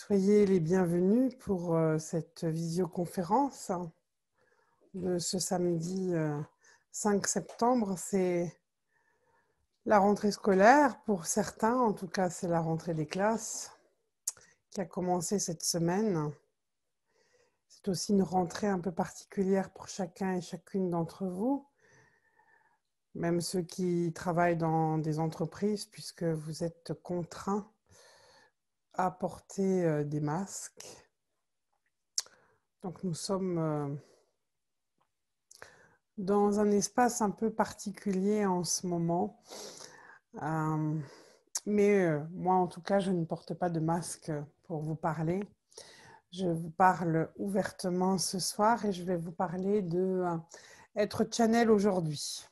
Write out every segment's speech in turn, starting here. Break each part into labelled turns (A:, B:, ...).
A: Soyez les bienvenus pour cette visioconférence de ce samedi 5 septembre. C'est la rentrée scolaire pour certains, en tout cas c'est la rentrée des classes qui a commencé cette semaine. C'est aussi une rentrée un peu particulière pour chacun et chacune d'entre vous, même ceux qui travaillent dans des entreprises, puisque vous êtes contraints à porter des masques. Donc nous sommes dans un espace un peu particulier en ce moment. Mais moi, en tout cas, je ne porte pas de masque pour vous parler. Je vous parle ouvertement ce soir et je vais vous parler de être channel aujourd'hui.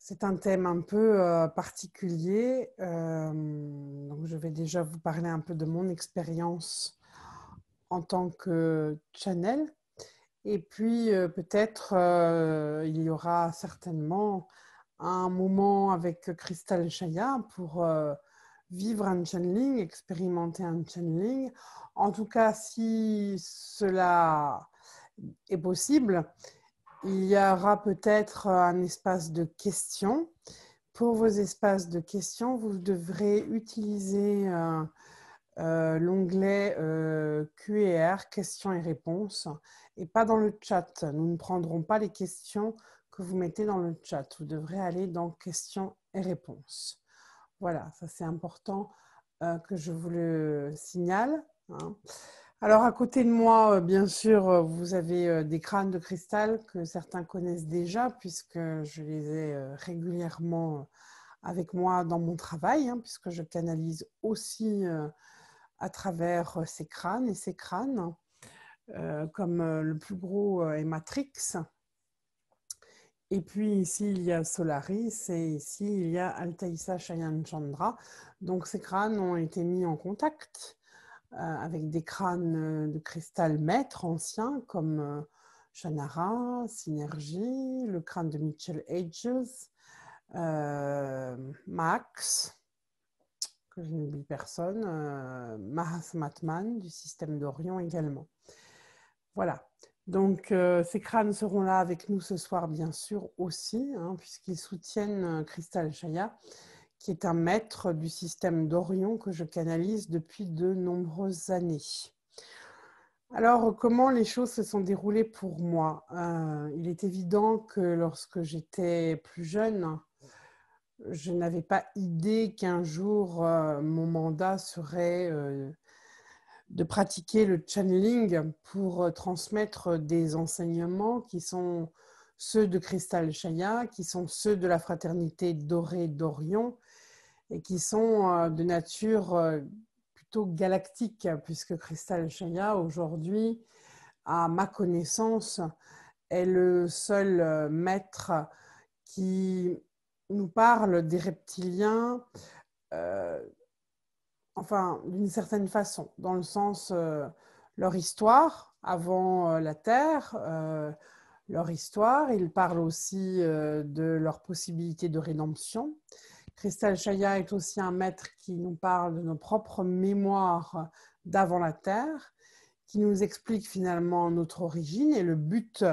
A: C'est un thème un peu particulier. Donc je vais déjà vous parler un peu de mon expérience en tant que channel. Et puis peut-être il y aura certainement un moment avec Crystal Chaya pour vivre un channeling, expérimenter un channeling. En tout cas, si cela est possible, il y aura peut-être un espace de questions. Pour vos espaces de questions, vous devrez utiliser l'onglet Q&R, questions et réponses, et pas dans le chat. Nous ne prendrons pas les questions que vous mettez dans le chat. Vous devrez aller dans questions et réponses. Voilà, ça c'est important que je vous le signale. Alors à côté de moi, bien sûr, vous avez des crânes de cristal que certains connaissent déjà puisque je les ai régulièrement avec moi dans mon travail, puisque je canalise aussi à travers ces crânes et ces crânes, comme le plus gros est Matrix. Et puis ici, il y a Solaris et ici, il y a Altaïssa Shayan Chandra. Donc ces crânes ont été mis en contact avec des crânes de cristal maître anciens comme Shannara, Synergie, le crâne de Mitchell Hedges, Max, que je n'oublie personne, Mahasamatman du système d'Orion également. Voilà. Donc, ces crânes seront là avec nous ce soir, bien sûr, aussi, puisqu'ils soutiennent Crystal Chaya, qui est un maître du système d'Orion que je canalise depuis de nombreuses années. Alors, comment les choses se sont déroulées pour moi? Il est évident que lorsque j'étais plus jeune, je n'avais pas idée qu'un jour, mon mandat serait de pratiquer le channeling pour transmettre des enseignements qui sont ceux de Crystal Chaya, qui sont ceux de la fraternité dorée d'Orion et qui sont de nature plutôt galactique, puisque Crystal Chaya, aujourd'hui, à ma connaissance, est le seul maître qui nous parle des reptiliens, enfin, d'une certaine façon, dans le sens leur histoire avant la Terre, leur histoire. Il parle aussi de leur possibilité de rédemption. Crystal Chaya est aussi un maître qui nous parle de nos propres mémoires d'avant la Terre, qui nous explique finalement notre origine et le but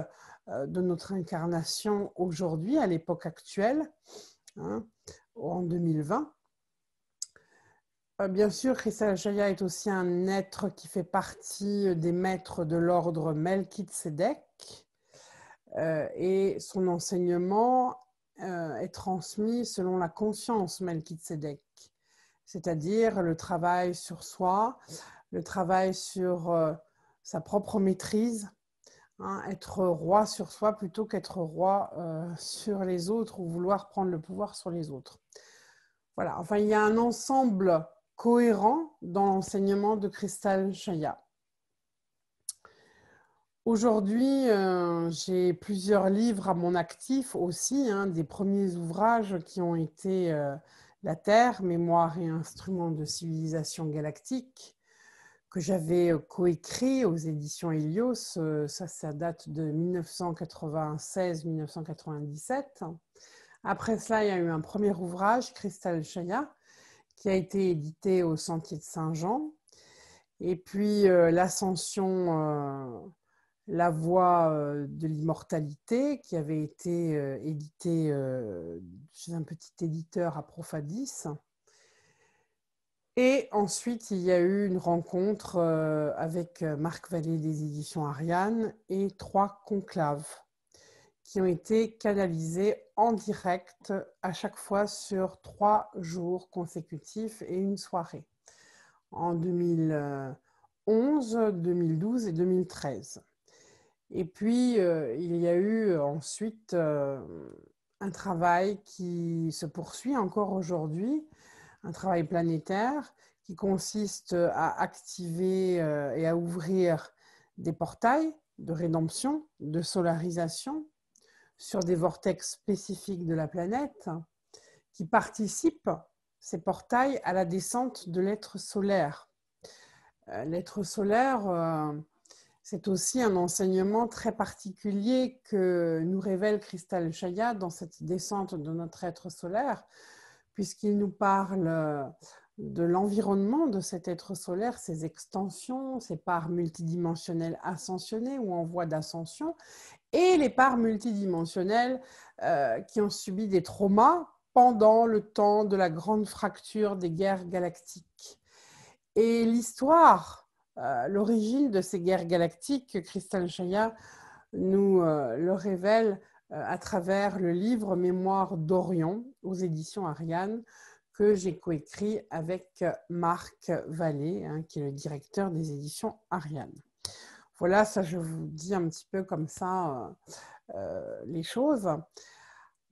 A: de notre incarnation aujourd'hui, à l'époque actuelle, en 2020. Bien sûr, Crystal Chaya est aussi un être qui fait partie des maîtres de l'ordre Melchizedek et son enseignement est transmis selon la conscience Melchizedek, c'est-à-dire le travail sur soi, le travail sur sa propre maîtrise, être roi sur soi plutôt qu'être roi sur les autres ou vouloir prendre le pouvoir sur les autres. Voilà, enfin, il y a un ensemble cohérent dans l'enseignement de Crystal Chaya. Aujourd'hui, j'ai plusieurs livres à mon actif aussi, des premiers ouvrages qui ont été La Terre, mémoire et instruments de civilisation galactique, que j'avais coécrit aux éditions Helios. Ça date de 1996-1997. Après cela, il y a eu un premier ouvrage, Crystal Chaya, qui a été édité au Sentier de Saint-Jean. Et puis l'ascension, la voie de l'immortalité, qui avait été édité chez un petit éditeur à Profadis. Et ensuite, il y a eu une rencontre avec Marc Vallée des éditions Ariane et 3 conclaves qui ont été canalisés en direct à chaque fois sur 3 jours consécutifs et une soirée, en 2011, 2012 et 2013. Et puis, il y a eu ensuite un travail qui se poursuit encore aujourd'hui, un travail planétaire qui consiste à activer et à ouvrir des portails de rédemption, de solarisation sur des vortex spécifiques de la planète qui participent, ces portails, à la descente de l'être solaire. L'être solaire, c'est aussi un enseignement très particulier que nous révèle Cristal Chaya dans cette descente de notre être solaire, puisqu'il nous parle de l'environnement de cet être solaire, ses extensions, ses parts multidimensionnelles ascensionnées ou en voie d'ascension, et les parts multidimensionnelles qui ont subi des traumas pendant le temps de la grande fracture des guerres galactiques. Et l'histoire, l'origine de ces guerres galactiques, Cristal Chaya nous le révèle à travers le livre Mémoire d'Orion aux éditions Ariane que j'ai coécrit avec Marc Vallée, hein, qui est le directeur des éditions Ariane. Voilà, ça je vous dis un petit peu comme ça les choses.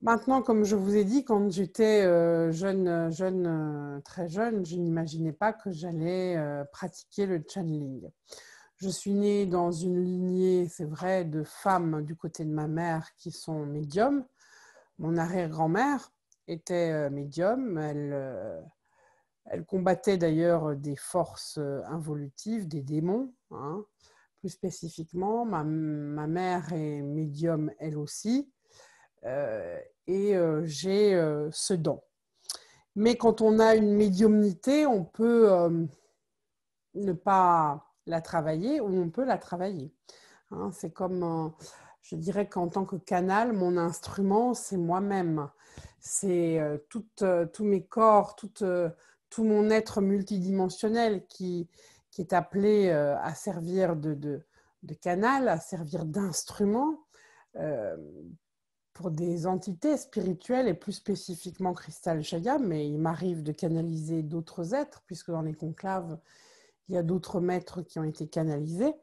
A: Maintenant, comme je vous ai dit, quand j'étais très jeune, je n'imaginais pas que j'allais pratiquer le channeling. Je suis née dans une lignée, c'est vrai, de femmes du côté de ma mère qui sont médiums. Mon arrière-grand-mère était médium. Elle combattait d'ailleurs des forces involutives, des démons, hein, plus spécifiquement. Ma mère est médium elle aussi. Et j'ai ce don. Mais quand on a une médiumnité, on peut ne pas la travailler ou on peut la travailler. Hein, c'est comme, je dirais qu'en tant que canal, mon instrument, c'est moi-même. C'est tous mes corps, tout mon être multidimensionnel qui est appelé à servir de canal, à servir d'instrument pour des entités spirituelles et plus spécifiquement Cristal Chaya, mais il m'arrive de canaliser d'autres êtres, puisque dans les conclaves, il y a d'autres maîtres qui ont été canalisés.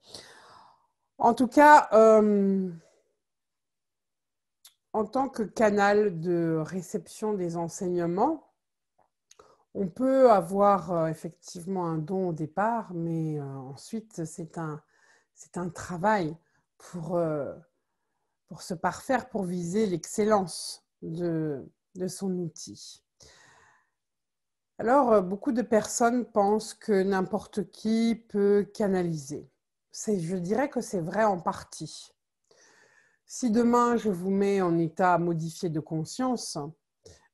A: En tout cas, en tant que canal de réception des enseignements, on peut avoir effectivement un don au départ, mais ensuite, c'est un travail pour se parfaire, pour viser l'excellence de son outil. Alors, beaucoup de personnes pensent que n'importe qui peut canaliser. Je dirais que c'est vrai en partie. Si demain, je vous mets en état modifié de conscience,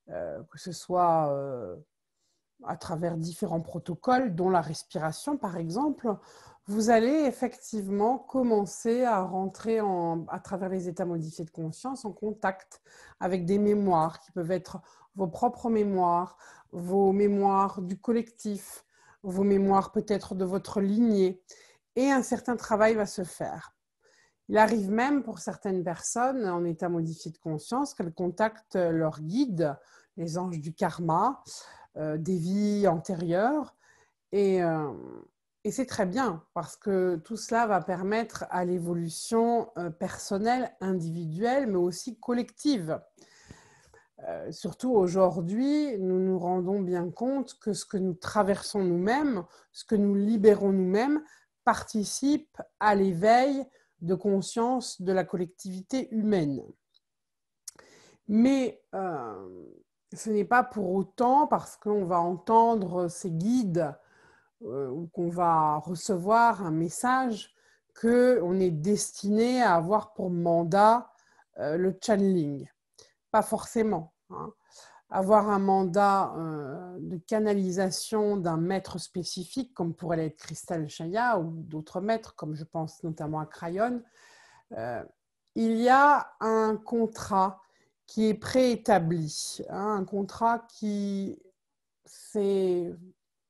A: que ce soit à travers différents protocoles, dont la respiration par exemple, vous allez effectivement commencer à rentrer à travers les états modifiés de conscience en contact avec des mémoires qui peuvent être vos propres mémoires, vos mémoires du collectif, vos mémoires peut-être de votre lignée, et un certain travail va se faire. Il arrive même pour certaines personnes en état modifié de conscience qu'elles contactent leur guide, les anges du karma, des vies antérieures, et c'est très bien parce que tout cela va permettre à l'évolution personnelle, individuelle, mais aussi collective. Surtout aujourd'hui, nous nous rendons bien compte que ce que nous traversons nous-mêmes, ce que nous libérons nous-mêmes, participe à l'éveil de conscience de la collectivité humaine. Mais ce n'est pas pour autant parce qu'on va entendre ces guides ou qu'on va recevoir un message qu'on est destiné à avoir pour mandat le channeling. Pas forcément. Hein. avoir un mandat de canalisation d'un maître spécifique, comme pourrait l'être Cristal Chaya ou d'autres maîtres, comme je pense notamment à Crayon, il y a un contrat qui est préétabli, hein, un contrat qui s'est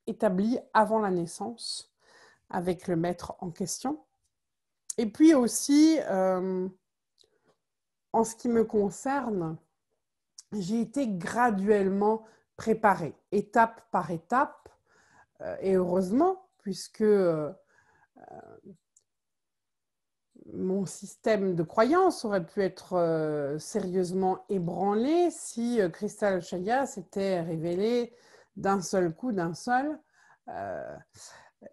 A: établi avant la naissance avec le maître en question. Et puis aussi, en ce qui me concerne, j'ai été graduellement préparée, étape par étape, et heureusement, puisque mon système de croyance aurait pu être sérieusement ébranlé si Cristal Chaya s'était révélé d'un seul coup, d'un seul.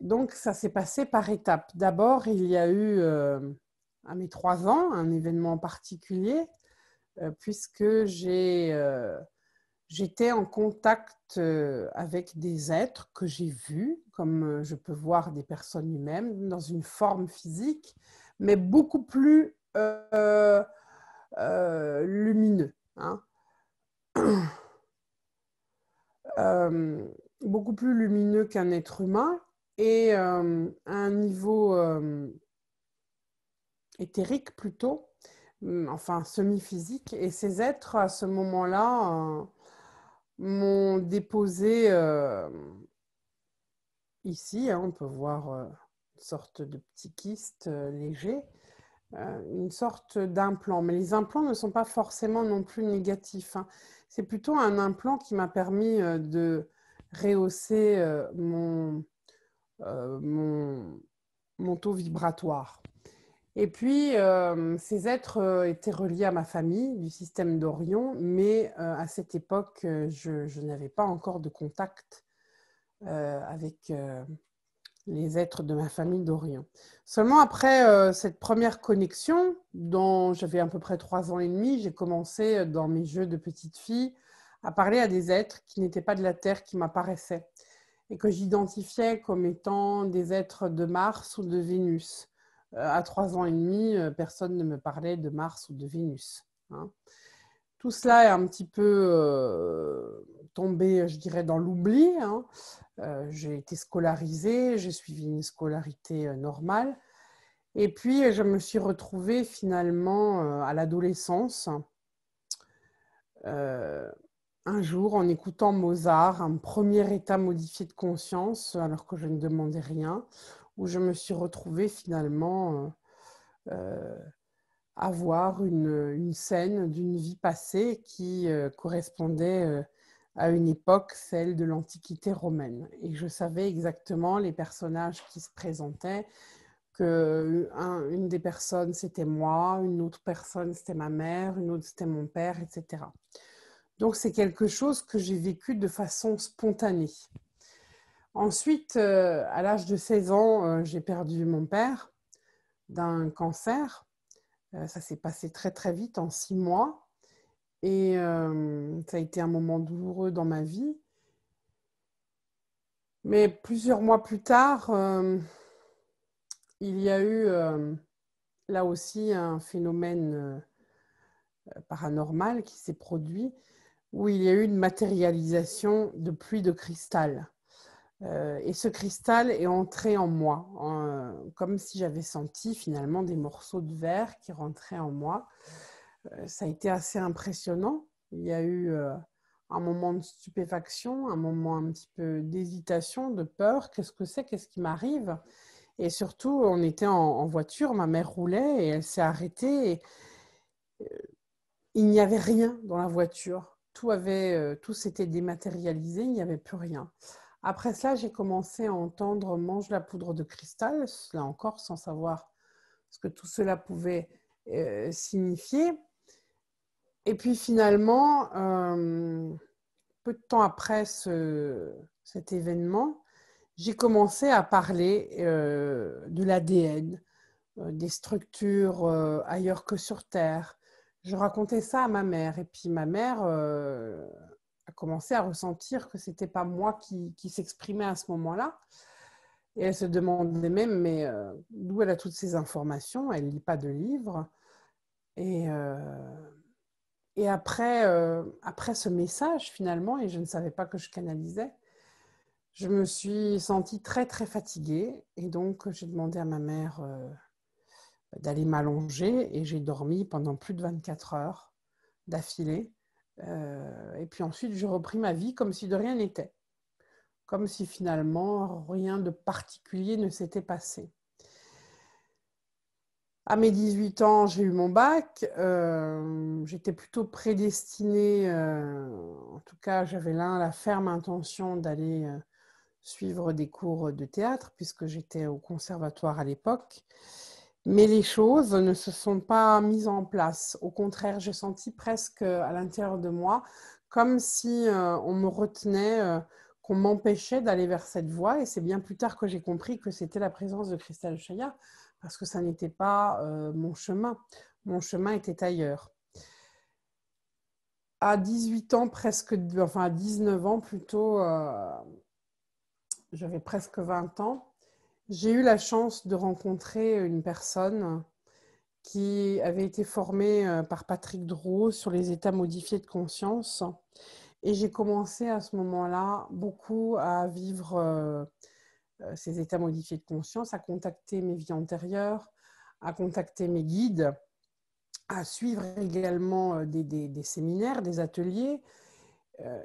A: Donc, ça s'est passé par étapes. D'abord, il y a eu, à mes 3 ans, un événement particulier, puisque j'étais en contact avec des êtres que j'ai vus, comme je peux voir des personnes humaines, dans une forme physique, mais beaucoup plus lumineux. Hein. Beaucoup plus lumineux qu'un être humain et à un niveau éthérique plutôt, enfin semi-physique. Et ces êtres, à ce moment-là, m'ont déposé ici, hein, on peut voir une sorte de petit kyste léger, une sorte d'implant. Mais les implants ne sont pas forcément non plus négatifs. Hein. C'est plutôt un implant qui m'a permis de rehausser mon taux vibratoire. Et puis, ces êtres étaient reliés à ma famille du système d'Orion, mais à cette époque, je n'avais pas encore de contact avec les êtres de ma famille d'Orion. Seulement après cette première connexion, dont j'avais à peu près 3 ans et demi, j'ai commencé dans mes jeux de petite fille à parler à des êtres qui n'étaient pas de la Terre, qui m'apparaissaient et que j'identifiais comme étant des êtres de Mars ou de Vénus. À 3 ans et demi, personne ne me parlait de Mars ou de Vénus. Hein. Tout cela est un petit peu tombé, je dirais, dans l'oubli. Hein. J'ai été scolarisée, j'ai suivi une scolarité normale. Et puis, je me suis retrouvée finalement à l'adolescence, un jour en écoutant Mozart, un premier état modifié de conscience, alors que je ne demandais rien, où je me suis retrouvée finalement à voir une scène d'une vie passée qui correspondait à une époque, celle de l'Antiquité romaine. Et je savais exactement les personnages qui se présentaient, qu'une des personnes, c'était moi, une autre personne, c'était ma mère, une autre, c'était mon père, etc. Donc, c'est quelque chose que j'ai vécu de façon spontanée. Ensuite, à l'âge de 16 ans, j'ai perdu mon père d'un cancer. Ça s'est passé très, très vite, en 6 mois. Et ça a été un moment douloureux dans ma vie. Mais plusieurs mois plus tard, il y a eu là aussi un phénomène paranormal qui s'est produit, où il y a eu une matérialisation de pluie de cristal. Et ce cristal est entré en moi, comme si j'avais senti finalement des morceaux de verre qui rentraient en moi. Ça a été assez impressionnant. Il y a eu un moment de stupéfaction, un moment un petit peu d'hésitation, de peur. Qu'est-ce que c'est? Qu'est-ce qui m'arrive? Et surtout, on était en voiture, ma mère roulait et elle s'est arrêtée. Et il n'y avait rien dans la voiture. Tout s'était dématérialisé, il n'y avait plus rien. Après cela, j'ai commencé à entendre « mange la poudre de cristal », là encore sans savoir ce que tout cela pouvait signifier. Et puis finalement, peu de temps après cet événement, j'ai commencé à parler de l'ADN, des structures ailleurs que sur Terre. Je racontais ça à ma mère et puis ma mère a commencé à ressentir que ce n'était pas moi qui s'exprimais à ce moment-là. Et elle se demandait même, mais d'où elle a toutes ces informations? Elle ne lit pas de livres. Et Et après, après ce message, finalement, et je ne savais pas que je canalisais, je me suis sentie très, très fatiguée. Et donc, j'ai demandé à ma mère d'aller m'allonger. Et j'ai dormi pendant plus de 24 heures d'affilée. Et puis ensuite, j'ai repris ma vie comme si de rien n'était. Comme si finalement, rien de particulier ne s'était passé. À mes 18 ans, j'ai eu mon bac. J'étais plutôt prédestinée, en tout cas, j'avais là la ferme intention d'aller suivre des cours de théâtre, puisque j'étais au conservatoire à l'époque. Mais les choses ne se sont pas mises en place. Au contraire, j'ai senti presque à l'intérieur de moi comme si on me retenait, qu'on m'empêchait d'aller vers cette voie. Et c'est bien plus tard que j'ai compris que c'était la présence de Christelle Chaya, parce que ça n'était pas mon chemin. Mon chemin était ailleurs. À 18 ans, enfin à 19 ans plutôt, j'avais presque 20 ans, j'ai eu la chance de rencontrer une personne qui avait été formée par Patrick Drouot sur les états modifiés de conscience. Et j'ai commencé à ce moment-là beaucoup à vivre ces états modifiés de conscience, à contacter mes vies antérieures, à contacter mes guides, à suivre également des séminaires, des ateliers.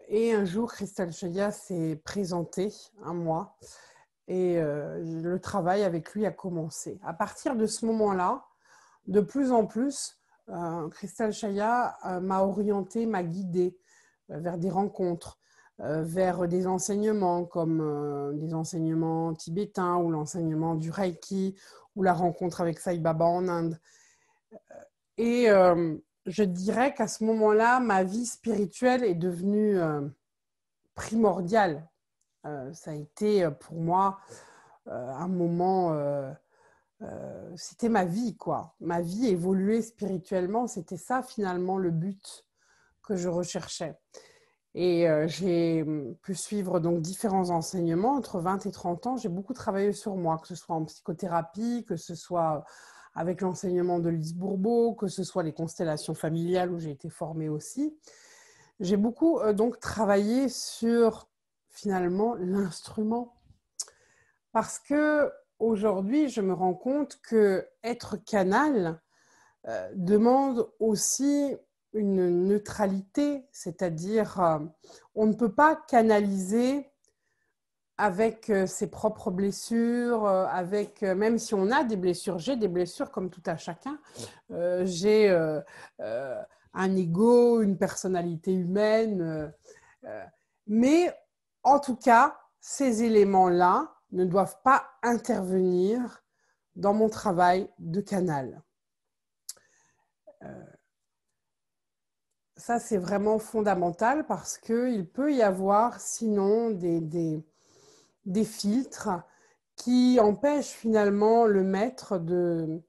A: Et un jour, Christelle Chaya s'est présentée à moi et le travail avec lui a commencé. À partir de ce moment-là, de plus en plus, Christelle Chaya m'a orientée, m'a guidée vers des rencontres, vers des enseignements comme des enseignements tibétains ou l'enseignement du Reiki ou la rencontre avec Sai Baba en Inde. Et je dirais qu'à ce moment-là, ma vie spirituelle est devenue primordiale. Ça a été pour moi un moment, c'était ma vie, quoi. Ma vie évoluait spirituellement, c'était ça finalement le but que je recherchais. Et j'ai pu suivre donc différents enseignements entre 20 et 30 ans. J'ai beaucoup travaillé sur moi, que ce soit en psychothérapie, que ce soit avec l'enseignement de Lise Bourbeau, que ce soit les constellations familiales où j'ai été formée aussi. J'ai beaucoup donc travaillé sur finalement l'instrument. Parce que aujourd'hui, je me rends compte que être canal demande aussi une neutralité, c'est-à-dire on ne peut pas canaliser avec ses propres blessures, avec même si on a des blessures, j'ai des blessures comme tout à chacun, j'ai un ego, une personnalité humaine, mais en tout cas, ces éléments-là ne doivent pas intervenir dans mon travail de canal. Ça, c'est vraiment fondamental parce qu'il peut y avoir sinon des filtres qui empêchent finalement le maître de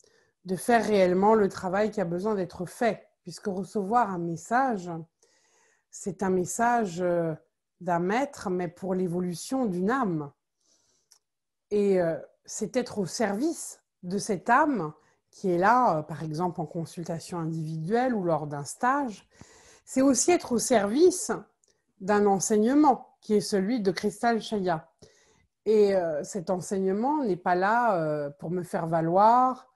A: faire réellement le travail qui a besoin d'être fait. Puisque recevoir un message, c'est un message d'un maître, mais pour l'évolution d'une âme. Et c'est être au service de cette âme qui est là, par exemple en consultation individuelle ou lors d'un stage. C'est aussi être au service d'un enseignement qui est celui de Christelle Chaya. Et cet enseignement n'est pas là pour me faire valoir,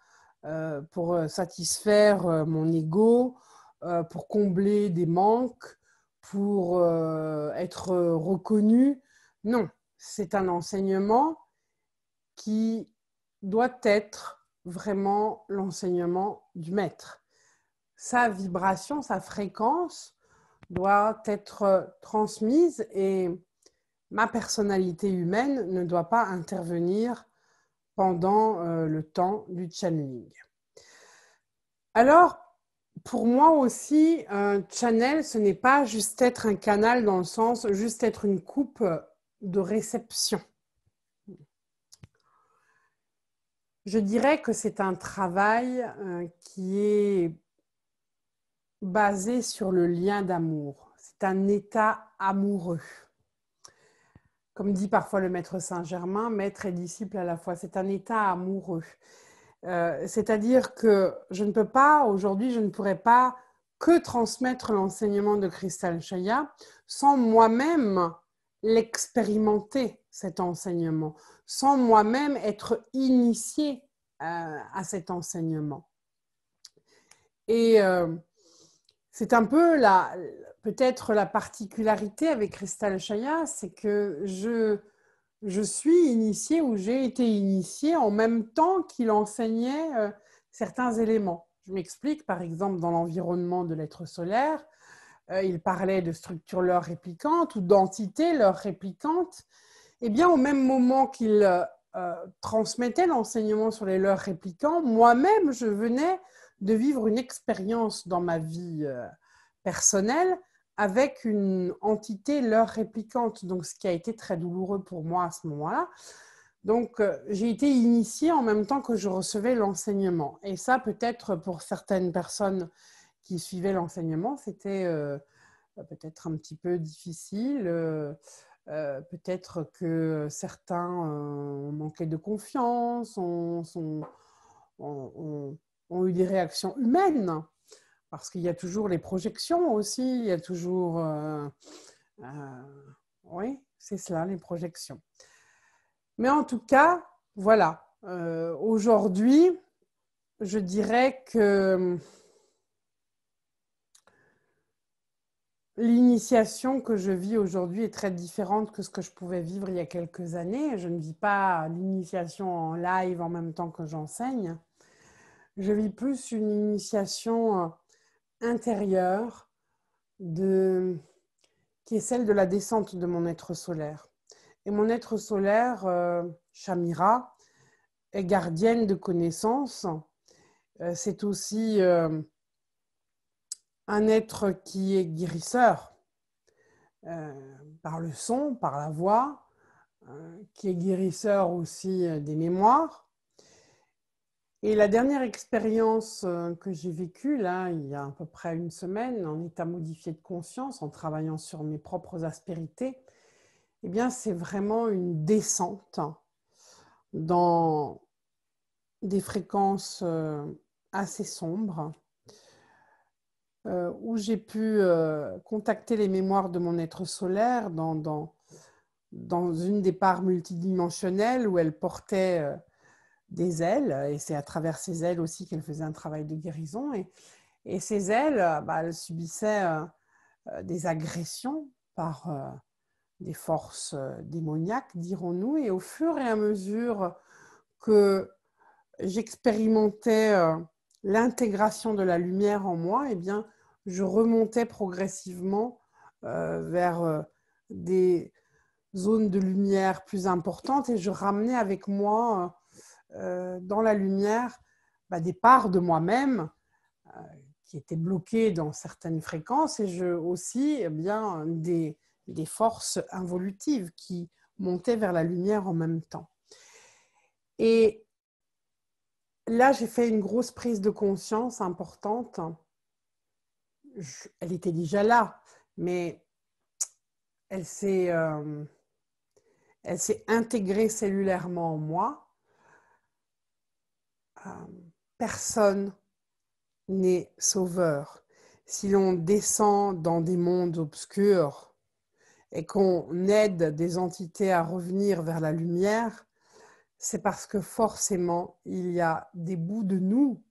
A: pour satisfaire mon ego, pour combler des manques, pour être reconnu. Non, c'est un enseignement qui doit être vraiment l'enseignement du maître. Sa vibration, sa fréquence doit être transmise et ma personnalité humaine ne doit pas intervenir pendant le temps du channeling. Alors, pour moi aussi, un channel, ce n'est pas juste être un canal dans le sens, juste être une coupe de réception. Je dirais que c'est un travail qui est basé sur le lien d'amour. C'est un état amoureux. Comme dit parfois le maître Saint-Germain, maître et disciple à la fois. C'est un état amoureux. C'est-à-dire que je ne peux pas, aujourd'hui, je ne pourrais pas que transmettre l'enseignement de Kristal Chaya sans moi-même l'expérimenter, cet enseignement, sans moi-même être initiée à cet enseignement. Et c'est un peu peut-être la particularité avec Kristal Chaya, c'est que je suis initiée ou j'ai été initiée en même temps qu'il enseignait certains éléments. Je m'explique, par exemple, dans l'environnement de l'être solaire, il parlait de structure leur réplicante ou d'entité leur réplicante. Eh bien, au même moment qu'il transmettait l'enseignement sur les leurs réplicants, moi-même, je venais de vivre une expérience dans ma vie personnelle avec une entité leur réplicante, donc ce qui a été très douloureux pour moi à ce moment-là. Donc, j'ai été initiée en même temps que je recevais l'enseignement. Et ça, peut-être pour certaines personnes qui suivaient l'enseignement, c'était peut-être un petit peu difficile. Peut-être que certains manquaient de confiance, ont eu des réactions humaines. Parce qu'il y a toujours les projections aussi, il y a toujours... oui, c'est cela, les projections. Mais en tout cas, voilà. Aujourd'hui, je dirais que l'initiation que je vis aujourd'hui est très différente que ce que je pouvais vivre il y a quelques années. Je ne vis pas l'initiation en live en même temps que j'enseigne. Je vis plus une initiation intérieure qui est celle de la descente de mon être solaire. Et mon être solaire, Shamira, est gardienne de connaissances. C'est aussi un être qui est guérisseur par le son, par la voix, qui est guérisseur aussi des mémoires. Et la dernière expérience que j'ai vécue, là, il y a à peu près une semaine, en état modifié de conscience, en travaillant sur mes propres aspérités, eh bien, c'est vraiment une descente dans des fréquences assez sombres, où j'ai pu contacter les mémoires de mon être solaire dans une des parts multidimensionnelles où elle portait des ailes, et c'est à travers ces ailes aussi qu'elle faisait un travail de guérison. Et ces ailes, elles subissaient des agressions par des forces démoniaques, dirons-nous, et au fur et à mesure que j'expérimentais l'intégration de la lumière en moi, eh bien, je remontais progressivement vers des zones de lumière plus importantes et je ramenais avec moi dans la lumière des parts de moi-même qui étaient bloquées dans certaines fréquences et aussi bien des forces involutives qui montaient vers la lumière en même temps. Et là, j'ai fait une grosse prise de conscience importante. Elle était déjà là, mais elle s'est intégrée cellulairement en moi. Personne n'est sauveur. Si l'on descend dans des mondes obscurs et qu'on aide des entités à revenir vers la lumière, c'est parce que forcément, il y a des bouts de nous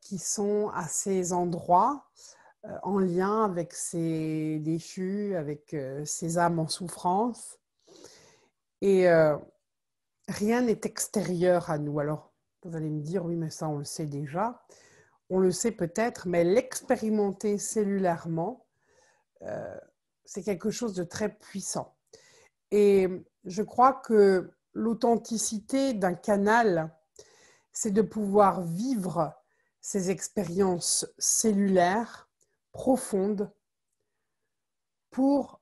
A: qui sont à ces endroits en lien avec ces déchus, avec ces âmes en souffrance. Et rien n'est extérieur à nous. Alors, vous allez me dire, oui, mais ça, on le sait déjà. On le sait peut-être, mais l'expérimenter cellulairement, c'est quelque chose de très puissant. Et je crois que l'authenticité d'un canal, c'est de pouvoir vivre ces expériences cellulaires profondes pour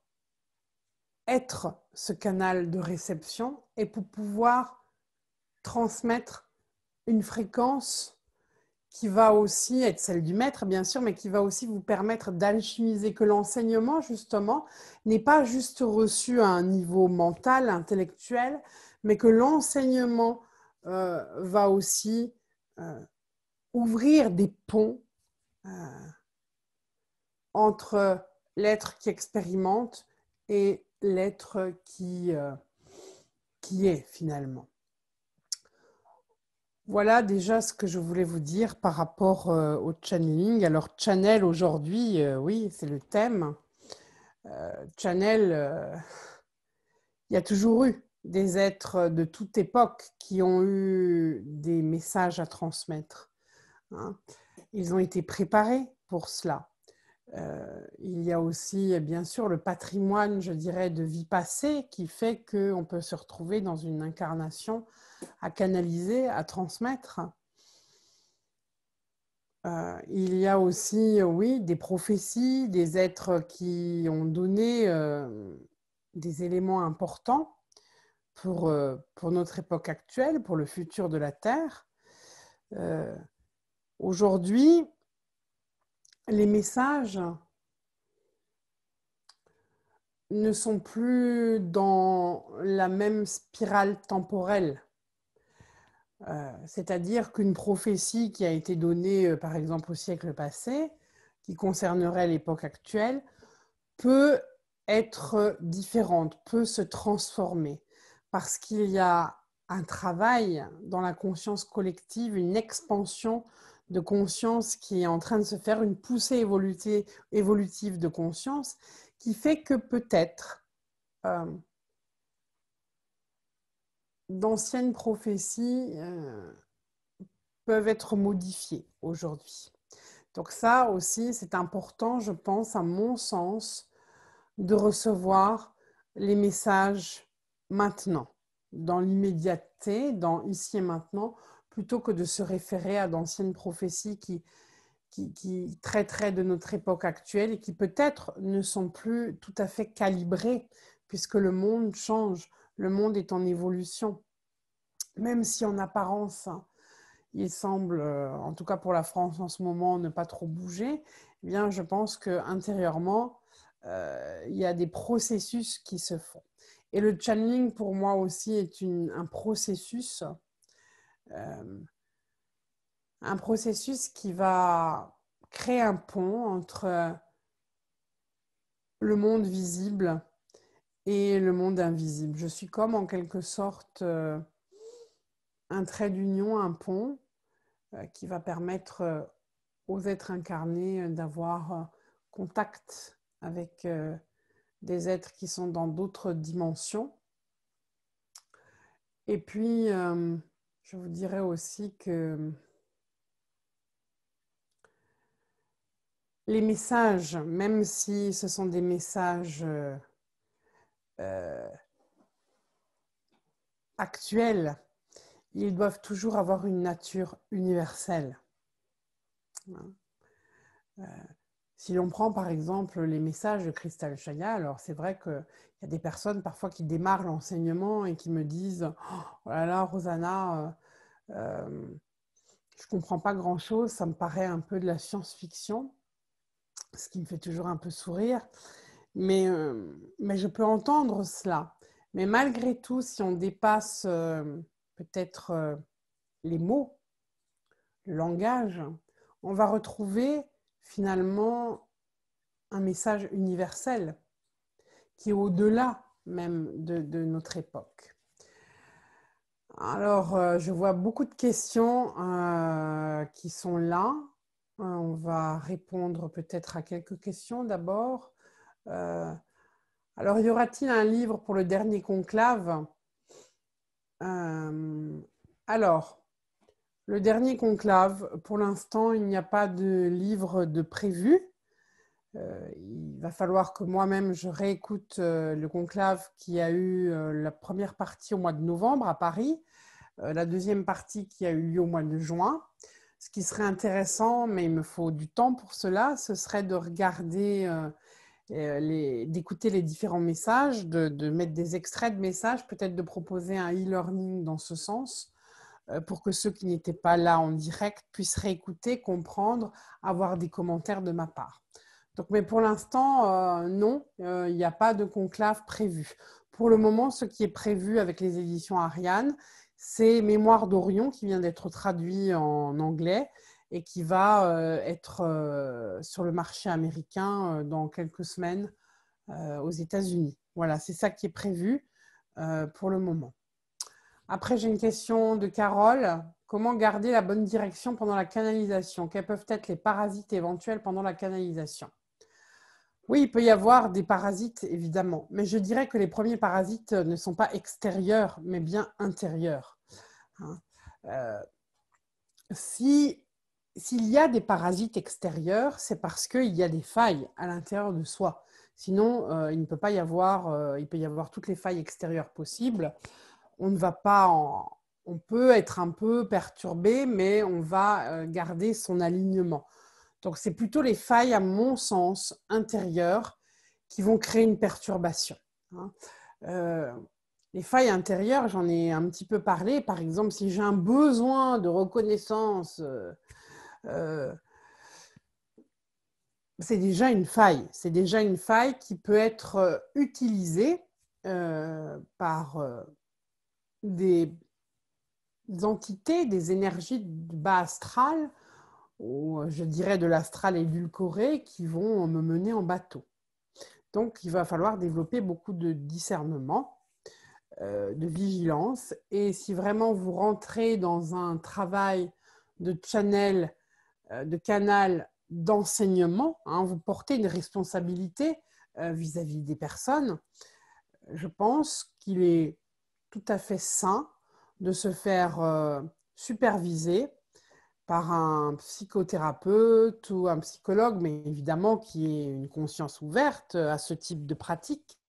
A: être ce canal de réception et pour pouvoir transmettre une fréquence qui va aussi être celle du maître, bien sûr, mais qui va aussi vous permettre d'alchimiser, que l'enseignement, justement, n'est pas juste reçu à un niveau mental, intellectuel, mais que l'enseignement va aussi ouvrir des ponts entre l'être qui expérimente et l'être qui est finalement. Voilà déjà ce que je voulais vous dire par rapport au channeling. Alors, channel aujourd'hui, oui, c'est le thème. Channel, il y a toujours eu des êtres de toute époque qui ont eu des messages à transmettre. Hein. Ils ont été préparés pour cela. Il y a aussi, bien sûr, le patrimoine, je dirais, de vie passée qui fait qu'on peut se retrouver dans une incarnation à canaliser, à transmettre. Il y a aussi, oui, des prophéties, des êtres qui ont donné des éléments importants pour notre époque actuelle, pour le futur de la Terre. Aujourd'hui, les messages ne sont plus dans la même spirale temporelle. C'est-à-dire qu'une prophétie qui a été donnée, par exemple, au siècle passé, qui concernerait l'époque actuelle, peut être différente, peut se transformer, parce qu'il y a un travail dans la conscience collective, une expansion de conscience qui est en train de se faire, une poussée évolutive de conscience, qui fait que peut-être d'anciennes prophéties peuvent être modifiées aujourd'hui. Donc ça aussi, c'est important, je pense, à mon sens, de recevoir les messages maintenant, dans l'immédiateté, dans ici et maintenant, plutôt que de se référer à d'anciennes prophéties qui traiteraient de notre époque actuelle et qui peut-être ne sont plus tout à fait calibrées, puisque le monde change, le monde est en évolution. Même si en apparence, il semble, en tout cas pour la France en ce moment, ne pas trop bouger, eh bien, je pense qu'intérieurement, il y a des processus qui se font. Et le channeling, pour moi aussi, est un processus qui va créer un pont entre le monde visible et le monde invisible. Je suis comme en quelque sorte un trait d'union, un pont qui va permettre aux êtres incarnés d'avoir contact avec des êtres qui sont dans d'autres dimensions. Et puis, je vous dirais aussi que les messages, même si ce sont des messages actuels, ils doivent toujours avoir une nature universelle. Si l'on prend par exemple les messages de Kristal Chaya, alors c'est vrai qu'il y a des personnes parfois qui démarrent l'enseignement et qui me disent « Oh là là, Rosanna, je ne comprends pas grand-chose, ça me paraît un peu de la science-fiction », ce qui me fait toujours un peu sourire. Mais je peux entendre cela. Mais malgré tout, si on dépasse peut-être les mots, le langage, on va retrouver finalement un message universel qui est au-delà même de notre époque. Alors, je vois beaucoup de questions qui sont là. On va répondre peut-être à quelques questions d'abord. Alors, y aura-t-il un livre pour le dernier conclave? Alors, le dernier conclave, pour l'instant, il n'y a pas de livre de prévu. Il va falloir que moi-même, je réécoute le conclave qui a eu la première partie au mois de novembre à Paris, la deuxième partie qui a eu lieu au mois de juin. Ce qui serait intéressant, mais il me faut du temps pour cela, ce serait de regarder, d'écouter les différents messages, de mettre des extraits de messages, peut-être de proposer un e-learning dans ce sens, pour que ceux qui n'étaient pas là en direct puissent réécouter, comprendre, avoir des commentaires de ma part. Donc, mais pour l'instant, non, il n'y a pas de conclave prévu. Pour le moment, ce qui est prévu avec les éditions Ariane, c'est Mémoire d'Orion qui vient d'être traduit en anglais et qui va être sur le marché américain dans quelques semaines aux États-Unis. Voilà, c'est ça qui est prévu pour le moment. Après, j'ai une question de Carole. Comment garder la bonne direction pendant la canalisation? Quels peuvent être les parasites éventuels pendant la canalisation? Oui, il peut y avoir des parasites, évidemment, mais je dirais que les premiers parasites ne sont pas extérieurs, mais bien intérieurs. S'il y a des parasites extérieurs, c'est parce qu'il y a des failles à l'intérieur de soi. Sinon, il peut y avoir toutes les failles extérieures possibles. On peut être un peu perturbé, mais on va garder son alignement. Donc, c'est plutôt les failles, à mon sens, intérieures qui vont créer une perturbation. Les failles intérieures, j'en ai un petit peu parlé. Par exemple, si j'ai un besoin de reconnaissance, c'est déjà une faille. C'est déjà une faille qui peut être utilisée par des entités, des énergies du bas astral, ou je dirais de l'astral édulcoré, qui vont me mener en bateau. Donc, il va falloir développer beaucoup de discernement, de vigilance. Et si vraiment vous rentrez dans un travail de channel, de canal d'enseignement, vous portez une responsabilité vis-à-vis des personnes, je pense qu'il est tout à fait sain de se faire superviser par un psychothérapeute ou un psychologue, mais évidemment qui ait une conscience ouverte à ce type de pratique.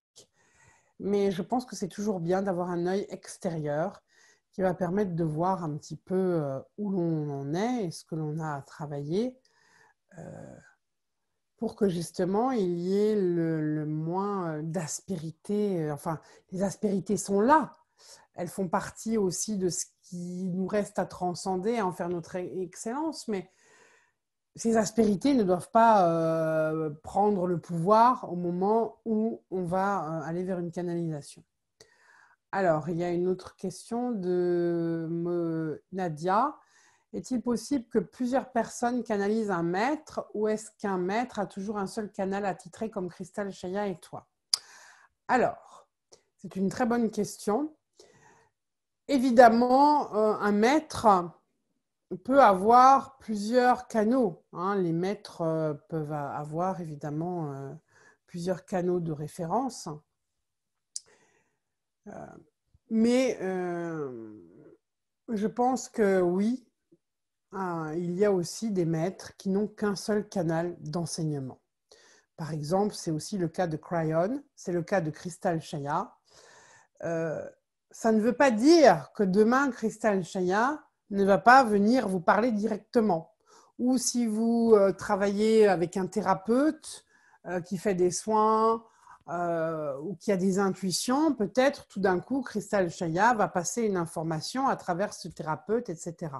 A: Mais je pense que c'est toujours bien d'avoir un œil extérieur qui va permettre de voir un petit peu où l'on en est et ce que l'on a à travailler pour que justement il y ait le moins d'aspérité. Enfin, les aspérités sont là. Elles font partie aussi de ce qui nous reste à transcender, à en faire notre excellence, mais ces aspérités ne doivent pas prendre le pouvoir au moment où on va aller vers une canalisation. Alors, il y a une autre question de Nadia. Est-il possible que plusieurs personnes canalisent un maître ou est-ce qu'un maître a toujours un seul canal attitré comme Cristal Chaya et toi? Alors, c'est une très bonne question. Évidemment, un maître peut avoir plusieurs canaux. Les maîtres peuvent avoir évidemment plusieurs canaux de référence. Mais je pense que oui, il y a aussi des maîtres qui n'ont qu'un seul canal d'enseignement. Par exemple, c'est aussi le cas de Cryon, c'est le cas de Cristal Chaya. Ça ne veut pas dire que demain, Cristal Chaya ne va pas venir vous parler directement. Ou si vous travaillez avec un thérapeute qui fait des soins ou qui a des intuitions, peut-être tout d'un coup, Cristal Chaya va passer une information à travers ce thérapeute, etc.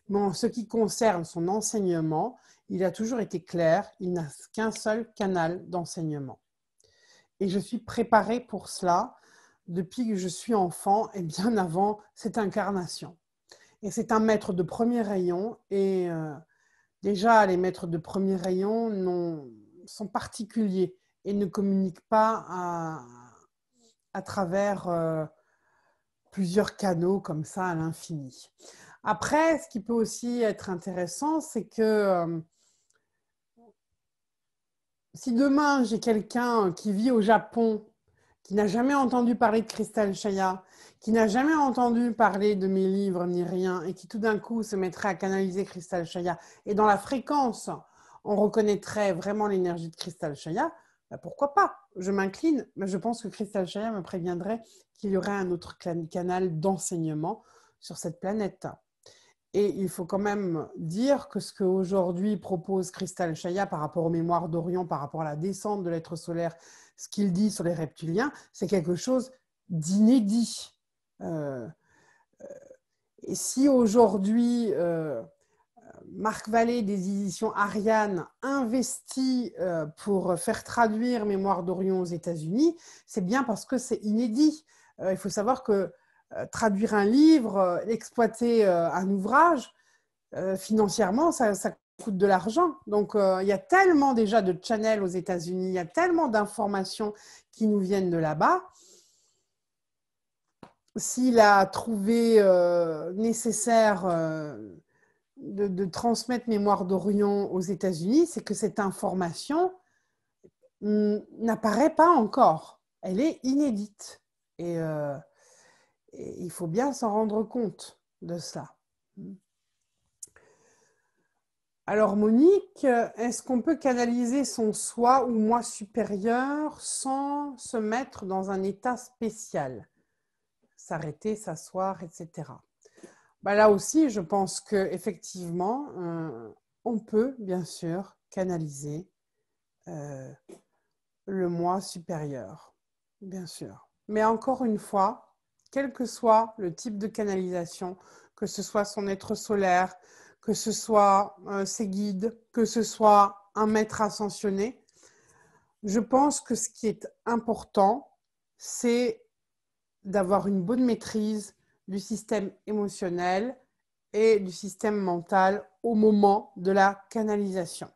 A: Mais en ce qui concerne son enseignement, il a toujours été clair, il n'a qu'un seul canal d'enseignement. Et je suis préparée pour cela depuis que je suis enfant et bien avant cette incarnation. Et c'est un maître de premier rayon et déjà les maîtres de premier rayon sont particuliers et ne communiquent pas à travers plusieurs canaux comme ça à l'infini. Après, ce qui peut aussi être intéressant, c'est que si demain j'ai quelqu'un qui vit au Japon, qui n'a jamais entendu parler de Cristal Chaya, qui n'a jamais entendu parler de mes livres ni rien, et qui tout d'un coup se mettrait à canaliser Cristal Chaya, et dans la fréquence, on reconnaîtrait vraiment l'énergie de Cristal Chaya, pourquoi pas? Je m'incline, mais je pense que Cristal Chaya me préviendrait qu'il y aurait un autre canal d'enseignement sur cette planète. Et il faut quand même dire que ce qu'aujourd'hui propose Cristal Chaya par rapport aux mémoires d'Orion, par rapport à la descente de l'être solaire, ce qu'il dit sur les reptiliens, c'est quelque chose d'inédit. Et si aujourd'hui, Marc Vallée des éditions Ariane investit pour faire traduire Mémoires d'Orion aux États-Unis, c'est bien parce que c'est inédit. Il faut savoir que traduire un livre, exploiter un ouvrage, financièrement, ça coûte de l'argent. Donc, il y a tellement déjà de channels aux États-Unis, il y a tellement d'informations qui nous viennent de là-bas. S'il a trouvé nécessaire de transmettre Mémoire d'Orion aux États-Unis, c'est que cette information n'apparaît pas encore. Elle est inédite. Et il faut bien s'en rendre compte de ça. Alors Monique, est-ce qu'on peut canaliser son soi ou moi supérieur sans se mettre dans un état spécial? S'arrêter, s'asseoir, etc. Là aussi, je pense qu'effectivement, on peut bien sûr canaliser le moi supérieur, bien sûr. Mais encore une fois, quel que soit le type de canalisation, que ce soit son être solaire, que ce soit ses guides, que ce soit un maître ascensionné, je pense que ce qui est important, c'est d'avoir une bonne maîtrise du système émotionnel et du système mental au moment de la canalisation.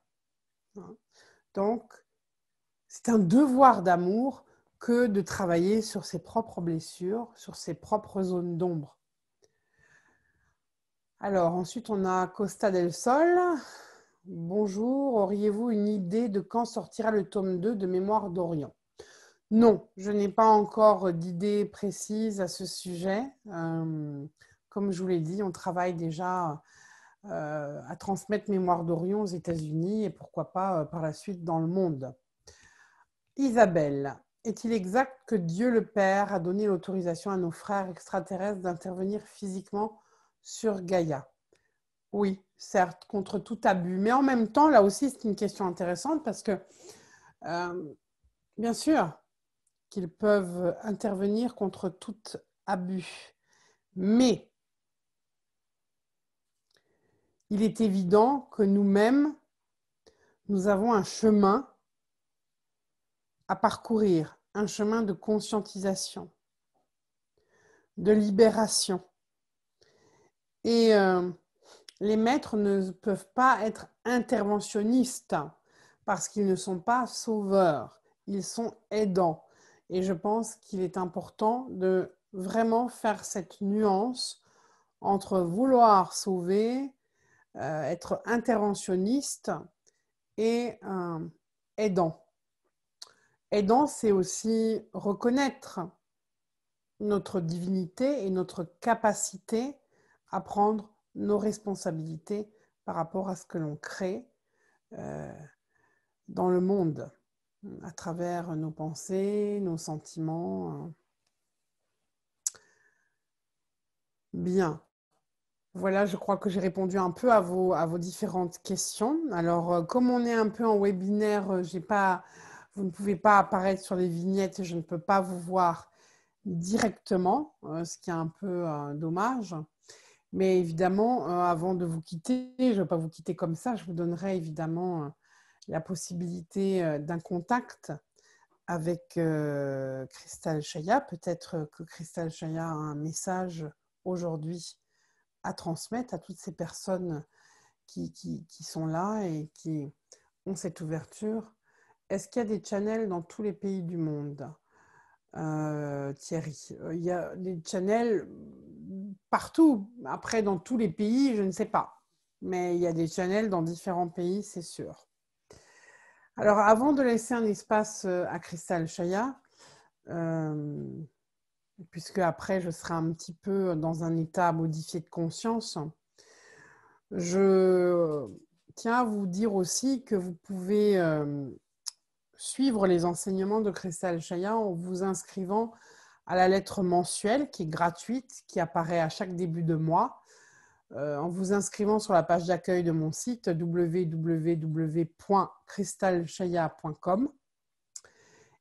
A: Donc, c'est un devoir d'amour que de travailler sur ses propres blessures, sur ses propres zones d'ombre. Alors, ensuite, on a Costa del Sol. Bonjour, auriez-vous une idée de quand sortira le tome 2 de Mémoire d'Orion? Non, je n'ai pas encore d'idée précise à ce sujet. Comme je vous l'ai dit, on travaille déjà à transmettre Mémoire d'Orion aux États-Unis et pourquoi pas par la suite dans le monde. Isabelle, est-il exact que Dieu le Père a donné l'autorisation à nos frères extraterrestres d'intervenir physiquement sur Gaïa? Oui, certes, contre tout abus. Mais en même temps, là aussi, c'est une question intéressante parce que, bien sûr, qu'ils peuvent intervenir contre tout abus. Mais il est évident que nous-mêmes, nous avons un chemin à parcourir, un chemin de conscientisation, de libération. Et les maîtres ne peuvent pas être interventionnistes parce qu'ils ne sont pas sauveurs, ils sont aidants. Et je pense qu'il est important de vraiment faire cette nuance entre vouloir sauver, être interventionniste et aidant. Aidant, c'est aussi reconnaître notre divinité et notre capacité à prendre nos responsabilités par rapport à ce que l'on crée dans le monde, à travers nos pensées, nos sentiments. Bien. Voilà, je crois que j'ai répondu un peu à vos différentes questions. Alors, comme on est un peu en webinaire, vous ne pouvez pas apparaître sur les vignettes et je ne peux pas vous voir directement, ce qui est un peu dommage. Mais évidemment, avant de vous quitter, je ne vais pas vous quitter comme ça, je vous donnerai évidemment la possibilité d'un contact avec Crystal Chaya. Peut-être que Crystal Chaya a un message aujourd'hui à transmettre à toutes ces personnes qui sont là et qui ont cette ouverture. Est-ce qu'il y a des channels dans tous les pays du monde, Thierry? Il y a des channels partout. Après, dans tous les pays, je ne sais pas. Mais il y a des channels dans différents pays, c'est sûr. Alors, avant de laisser un espace à Crystal Chaya, puisque après, je serai un petit peu dans un état modifié de conscience, je tiens à vous dire aussi que vous pouvez suivre les enseignements de Crystal Chaya en vous inscrivant à la lettre mensuelle qui est gratuite, qui apparaît à chaque début de mois, en vous inscrivant sur la page d'accueil de mon site www.crystalchaya.com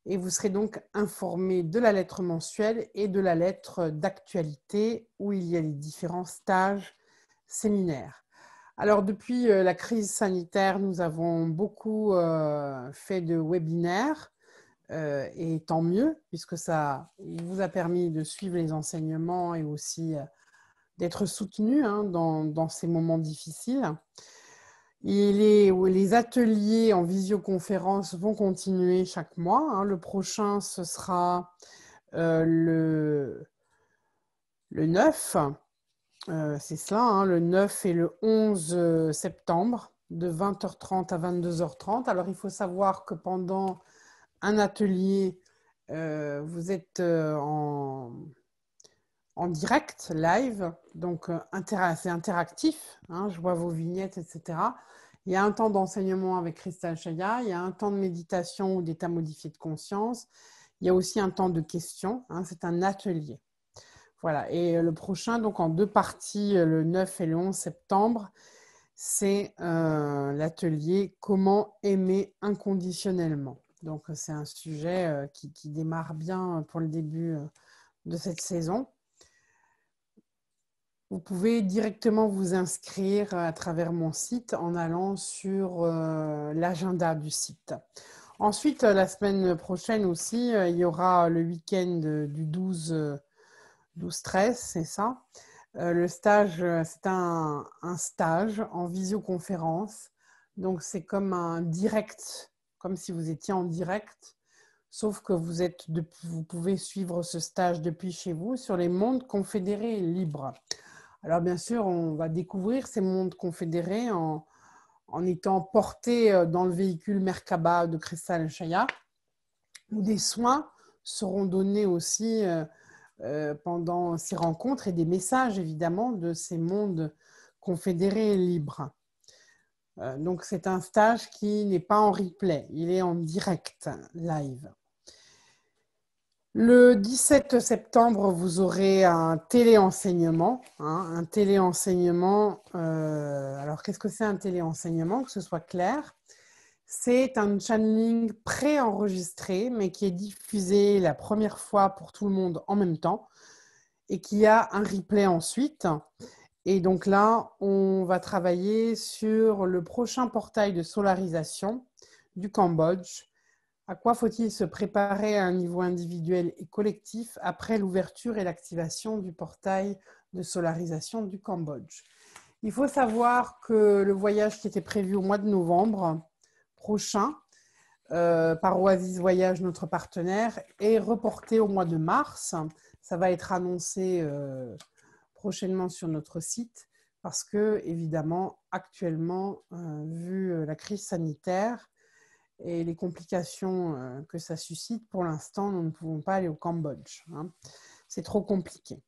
A: et vous serez donc informé de la lettre mensuelle et de la lettre d'actualité où il y a les différents stages séminaires. Alors, depuis la crise sanitaire, nous avons beaucoup fait de webinaires et tant mieux, puisque ça vous a permis de suivre les enseignements et aussi d'être soutenu hein, dans ces moments difficiles. Et les ateliers en visioconférence vont continuer chaque mois. Hein. Le prochain, ce sera le 9. C'est cela, hein, le 9 et le 11 septembre, de 20h30 à 22h30. Alors, il faut savoir que pendant un atelier, vous êtes en direct, live, donc c'est interactif, hein, je vois vos vignettes, etc. Il y a un temps d'enseignement avec Christelle Chaya, il y a un temps de méditation ou d'état modifié de conscience, il y a aussi un temps de questions, hein, c'est un atelier. Voilà, et le prochain, donc en 2 parties, le 9 et le 11 septembre, c'est l'atelier Comment aimer inconditionnellement. Donc c'est un sujet qui démarre bien pour le début de cette saison. Vous pouvez directement vous inscrire à travers mon site en allant sur l'agenda du site. Ensuite, la semaine prochaine aussi, il y aura le week-end du 12-13, c'est ça. Le stage, c'est un stage en visioconférence. Donc, c'est comme un direct, comme si vous étiez en direct, sauf que vous pouvez suivre ce stage depuis chez vous sur les mondes confédérés libres. Alors, bien sûr, on va découvrir ces mondes confédérés en étant porté dans le véhicule Merkaba de Christelle Chaya, où des soins seront donnés aussi pendant ces rencontres et des messages, évidemment, de ces mondes confédérés libres. Donc, c'est un stage qui n'est pas en replay, il est en direct, live. Le 17 septembre, vous aurez un téléenseignement. Hein, un téléenseignement. Alors, qu'est-ce que c'est un téléenseignement? Que ce soit clair. C'est un channeling pré-enregistré, mais qui est diffusé la première fois pour tout le monde en même temps et qui a un replay ensuite. Et donc là, on va travailler sur le prochain portail de solarisation du Cambodge. À quoi faut-il se préparer à un niveau individuel et collectif après l'ouverture et l'activation du portail de solarisation du Cambodge? Il faut savoir que le voyage qui était prévu au mois de novembre prochain, par Oasis Voyage, notre partenaire, est reporté au mois de mars. Ça va être annoncé prochainement sur notre site parce que, évidemment, actuellement, vu la crise sanitaire, et les complications que ça suscite, pour l'instant, nous ne pouvons pas aller au Cambodge. Hein. C'est trop compliqué.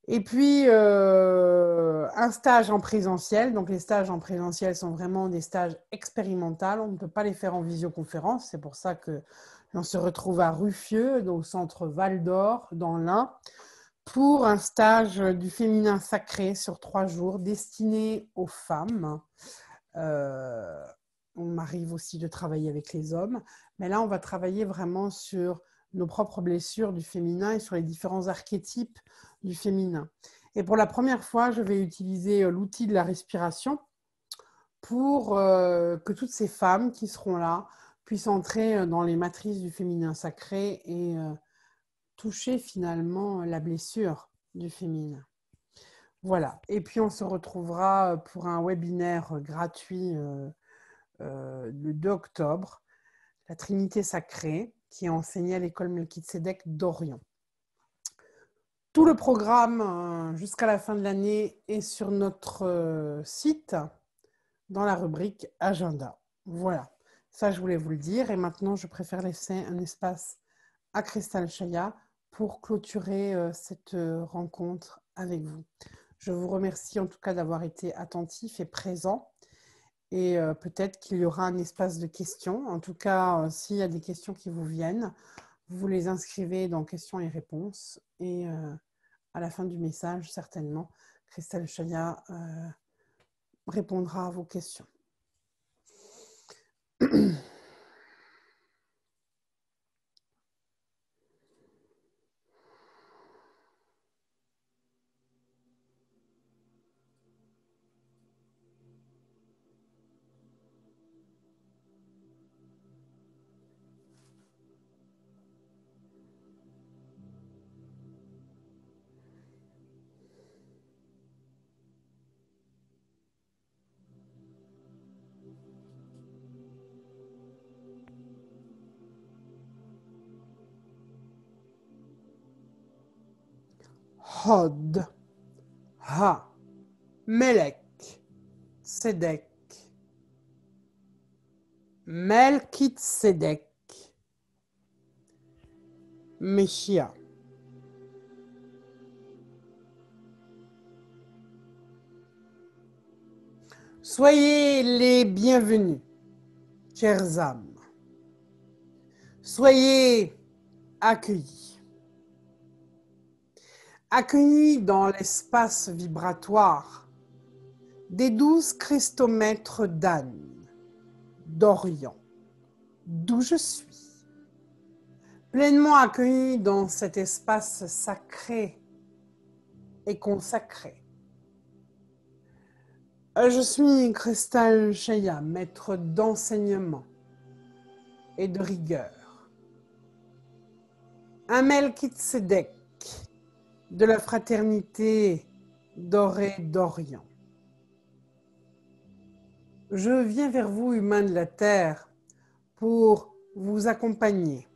A: Et puis, un stage en présentiel. Donc, les stages en présentiel sont vraiment des stages expérimentaux. On ne peut pas les faire en visioconférence. C'est pour ça que l'on se retrouve à Ruffieux, au centre Val d'Or, dans l'Ain, pour un stage du féminin sacré sur 3 jours destiné aux femmes. On m'arrive aussi de travailler avec les hommes, mais là, on va travailler vraiment sur nos propres blessures du féminin et sur les différents archétypes du féminin. Et pour la première fois, je vais utiliser l'outil de la respiration pour que toutes ces femmes qui seront là puissent entrer dans les matrices du féminin sacré et toucher finalement la blessure du féminin. Voilà. Et puis, on se retrouvera pour un webinaire gratuit le 2 octobre, la Trinité sacrée, qui est enseignée à l'école Melchizedek d'Orient. Tout le programme jusqu'à la fin de l'année est sur notre site dans la rubrique Agenda. Voilà, ça je voulais vous le dire. Et maintenant, je préfère laisser un espace à Christelle Chaya pour clôturer cette rencontre avec vous. Je vous remercie en tout cas d'avoir été attentif et présent. Et peut-être qu'il y aura un espace de questions. En tout cas, s'il y a des questions qui vous viennent, vous les inscrivez dans questions et réponses. Et à la fin du message, certainement, Christelle Chaya répondra à vos questions. Hod, Ha, Melek, Tzedek, Melchitsedek, Meshia. Soyez les bienvenus, chères âmes. Soyez accueillis. Accueillis dans l'espace vibratoire des 12 cristomètres d'âne, d'Orient, d'où je suis. Pleinement accueillis dans cet espace sacré et consacré. Je suis Cristal Sheya, maître d'enseignement et de rigueur. Un Melchitsedek de la fraternité dorée d'Orient. Je viens vers vous, humains de la Terre, pour vous accompagner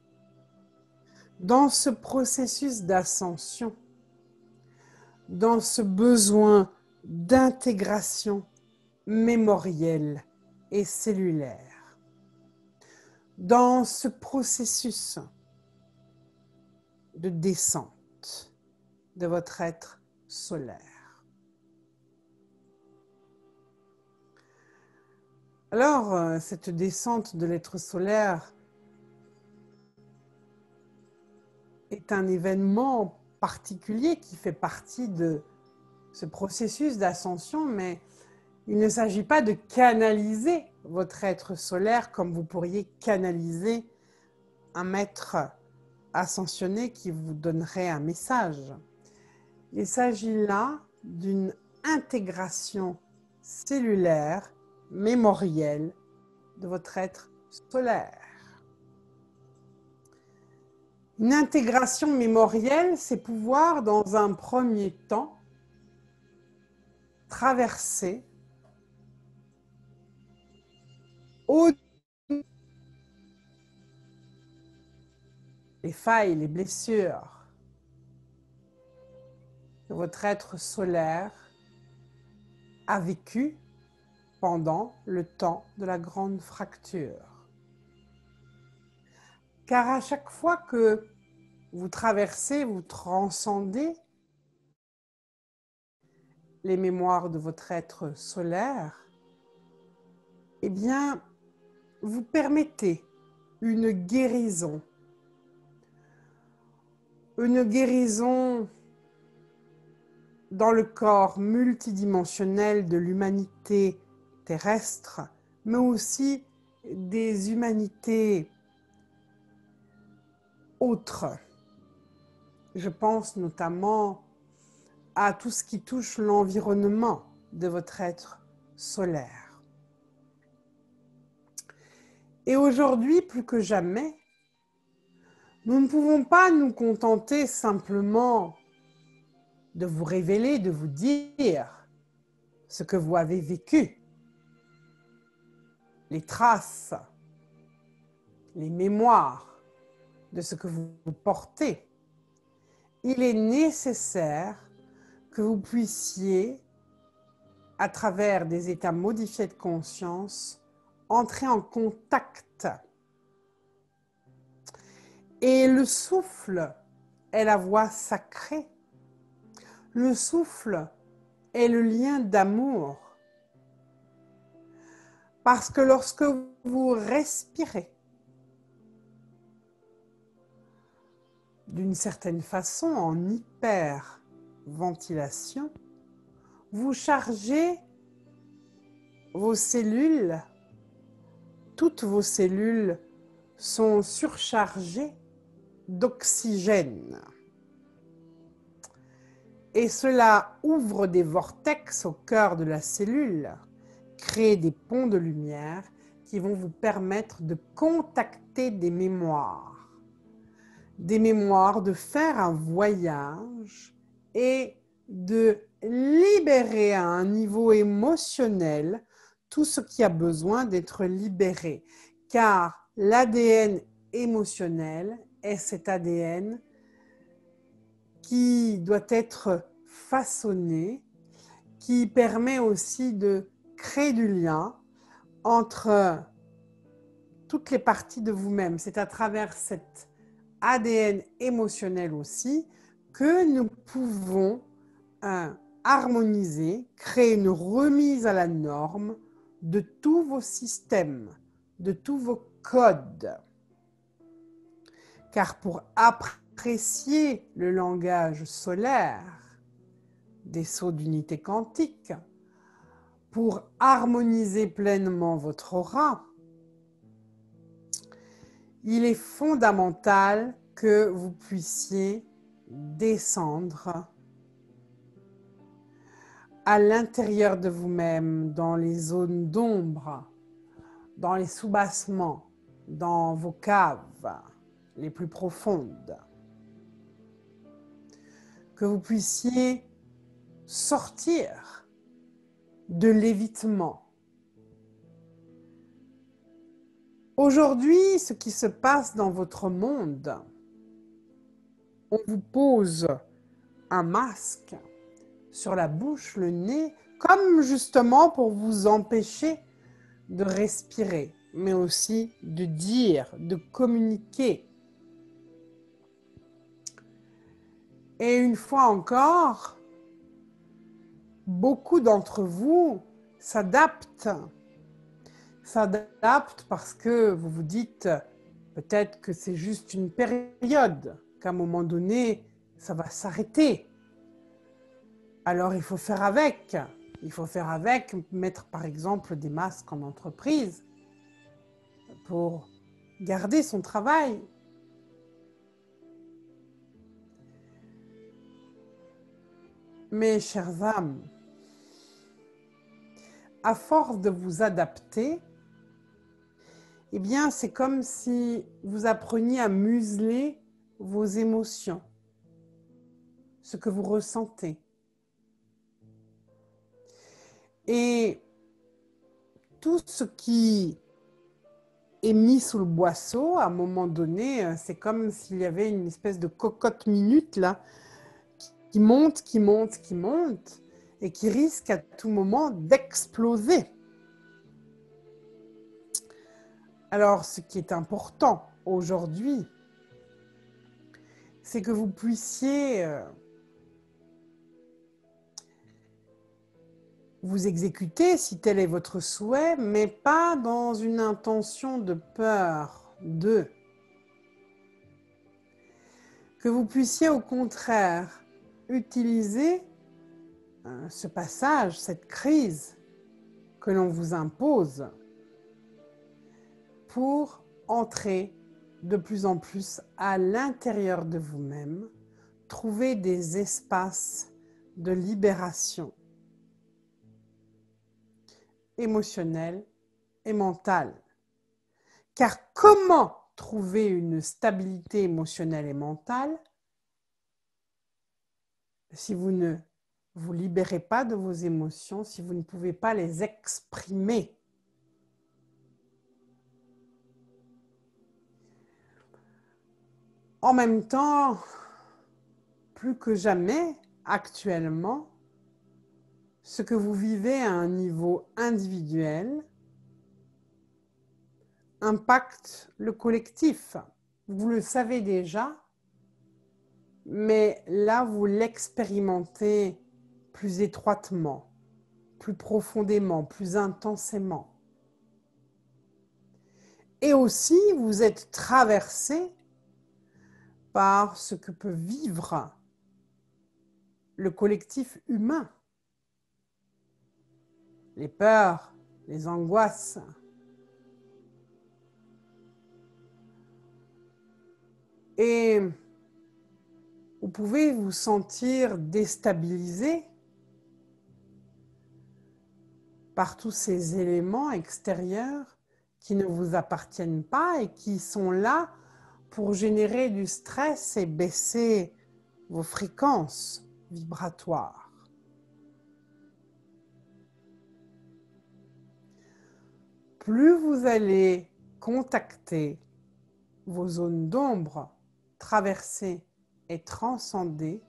A: dans ce processus d'ascension, dans ce besoin d'intégration mémorielle et cellulaire, dans ce processus de descente de votre être solaire. Alors, cette descente de l'être solaire est un événement particulier qui fait partie de ce processus d'ascension, mais il ne s'agit pas de canaliser votre être solaire comme vous pourriez canaliser un maître ascensionné qui vous donnerait un message. Il s'agit là d'une intégration cellulaire, mémorielle de votre être solaire. Une intégration mémorielle, c'est pouvoir, dans un premier temps, traverser les failles, les blessures que votre être solaire a vécu pendant le temps de la grande fracture. Car à chaque fois que vous traversez, vous transcendez les mémoires de votre être solaire, eh bien, vous permettez une guérison dans le corps multidimensionnel de l'humanité terrestre, mais aussi des humanités autres. Je pense notamment à tout ce qui touche l'environnement de votre être solaire. Et aujourd'hui, plus que jamais, nous ne pouvons pas nous contenter simplement de vous révéler, de vous dire ce que vous avez vécu, les traces, les mémoires de ce que vous portez. Il est nécessaire que vous puissiez, à travers des états modifiés de conscience, entrer en contact. Et le souffle est la voix sacrée. Le souffle est le lien d'amour. Parce que lorsque vous respirez, d'une certaine façon en hyperventilation, vous chargez vos cellules, toutes vos cellules sont surchargées d'oxygène. Et cela ouvre des vortex au cœur de la cellule, crée des ponts de lumière qui vont vous permettre de contacter des mémoires, de faire un voyage et de libérer à un niveau émotionnel tout ce qui a besoin d'être libéré. Car l'ADN émotionnel est cet ADN qui doit être façonné, qui permet aussi de créer du lien entre toutes les parties de vous-même. C'est à travers cet ADN émotionnel aussi que nous pouvons harmoniser, créer une remise à la norme de tous vos systèmes, de tous vos codes. Car pour apprécier le langage solaire des sauts d'unité quantique, pour harmoniser pleinement votre aura, il est fondamental que vous puissiez descendre à l'intérieur de vous-même, dans les zones d'ombre, dans les soubassements, dans vos caves les plus profondes. Que vous puissiez sortir de l'évitement. Aujourd'hui, ce qui se passe dans votre monde, on vous pose un masque sur la bouche, le nez, comme justement pour vous empêcher de respirer, mais aussi de dire, de communiquer. Et une fois encore, beaucoup d'entre vous s'adaptent parce que vous vous dites peut-être que c'est juste une période, qu'à un moment donné, ça va s'arrêter. Alors il faut faire avec. Il faut faire avec, mettre par exemple des masques en entreprise pour garder son travail. Mes chères âmes, à force de vous adapter, eh bien, c'est comme si vous appreniez à museler vos émotions, ce que vous ressentez. Et tout ce qui est mis sous le boisseau, à un moment donné, c'est comme s'il y avait une espèce de cocotte minute là, qui monte, et qui risque à tout moment d'exploser. Alors, ce qui est important aujourd'hui, c'est que vous puissiez vous exécuter si tel est votre souhait, mais pas dans une intention de peur de. Que vous puissiez au contraire utiliser ce passage, cette crise que l'on vous impose pour entrer de plus en plus à l'intérieur de vous-même, trouver des espaces de libération émotionnelle et mentale. Car comment trouver une stabilité émotionnelle et mentale si vous ne vous libérez pas de vos émotions, si vous ne pouvez pas les exprimer? En même temps, plus que jamais, actuellement, ce que vous vivez à un niveau individuel impacte le collectif. Vous le savez déjà, mais là, vous l'expérimentez plus étroitement, plus profondément, plus intensément. Et aussi, vous êtes traversé par ce que peut vivre le collectif humain. Les peurs, les angoisses. Et vous pouvez vous sentir déstabilisé par tous ces éléments extérieurs qui ne vous appartiennent pas et qui sont là pour générer du stress et baisser vos fréquences vibratoires. Plus vous allez contacter vos zones d'ombre, traverser et transcender,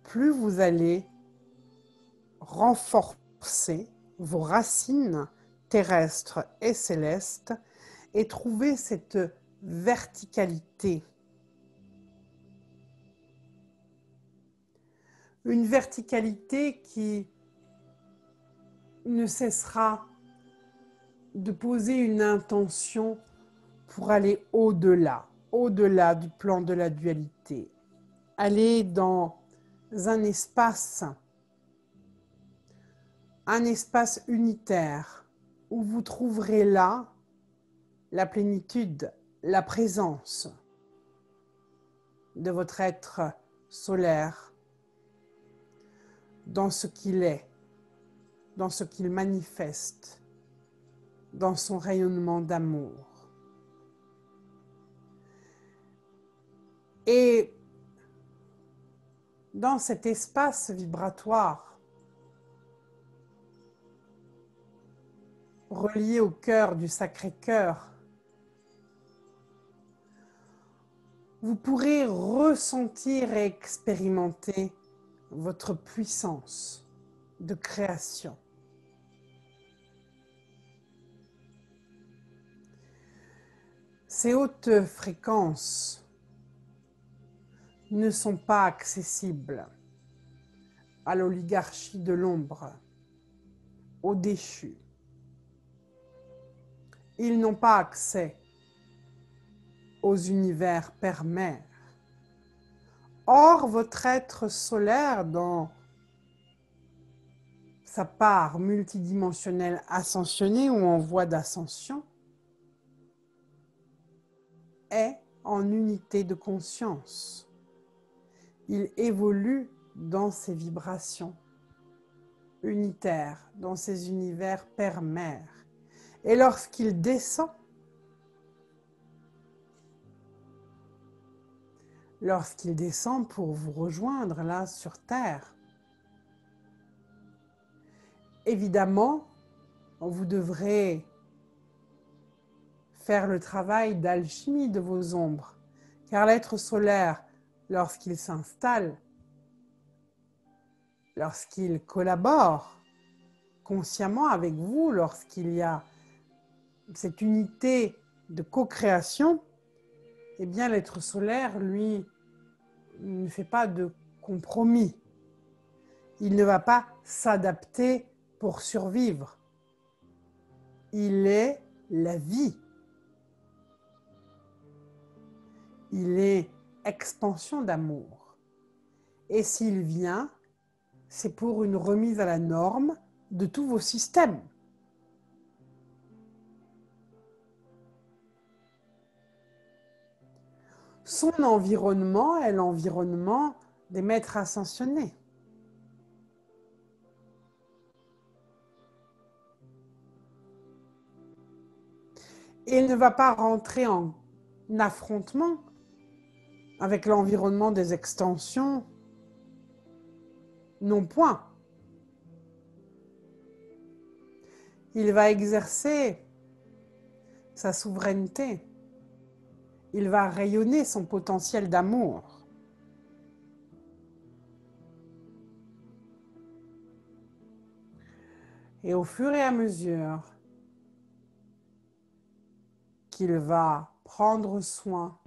A: plus vous allez renforcer vos racines terrestres et célestes et trouver cette verticalité. Une verticalité qui ne cessera de poser une intention pour aller au-delà, au-delà du plan de la dualité. Aller dans un espace unitaire où vous trouverez là la plénitude, la présence de votre être solaire dans ce qu'il est, dans ce qu'il manifeste, dans son rayonnement d'amour. Et dans cet espace vibratoire, relié au cœur du Sacré-Cœur, vous pourrez ressentir et expérimenter votre puissance de création. Ces hautes fréquences ne sont pas accessibles à l'oligarchie de l'ombre, aux déchus. Ils n'ont pas accès aux univers père-mère. Or, votre être solaire, dans sa part multidimensionnelle ascensionnée ou en voie d'ascension, est en unité de conscience. Il évolue dans ses vibrations unitaires, dans ses univers père-mère. Et lorsqu'il descend, pour vous rejoindre là sur Terre, évidemment, vous devrez faire le travail d'alchimie de vos ombres, car l'être solaire, lorsqu'il s'installe, lorsqu'il collabore consciemment avec vous, lorsqu'il y a cette unité de co-création, eh bien l'être solaire, lui, ne fait pas de compromis. Il ne va pas s'adapter pour survivre. Il est la vie. Il est expansion d'amour. Et s'il vient, c'est pour une remise à la norme de tous vos systèmes. Son environnement est l'environnement des maîtres ascensionnés. Et il ne va pas rentrer en affrontement avec l'environnement des extensions, non point. Il va exercer sa souveraineté. Il va rayonner son potentiel d'amour. Et au fur et à mesure qu'il va prendre soin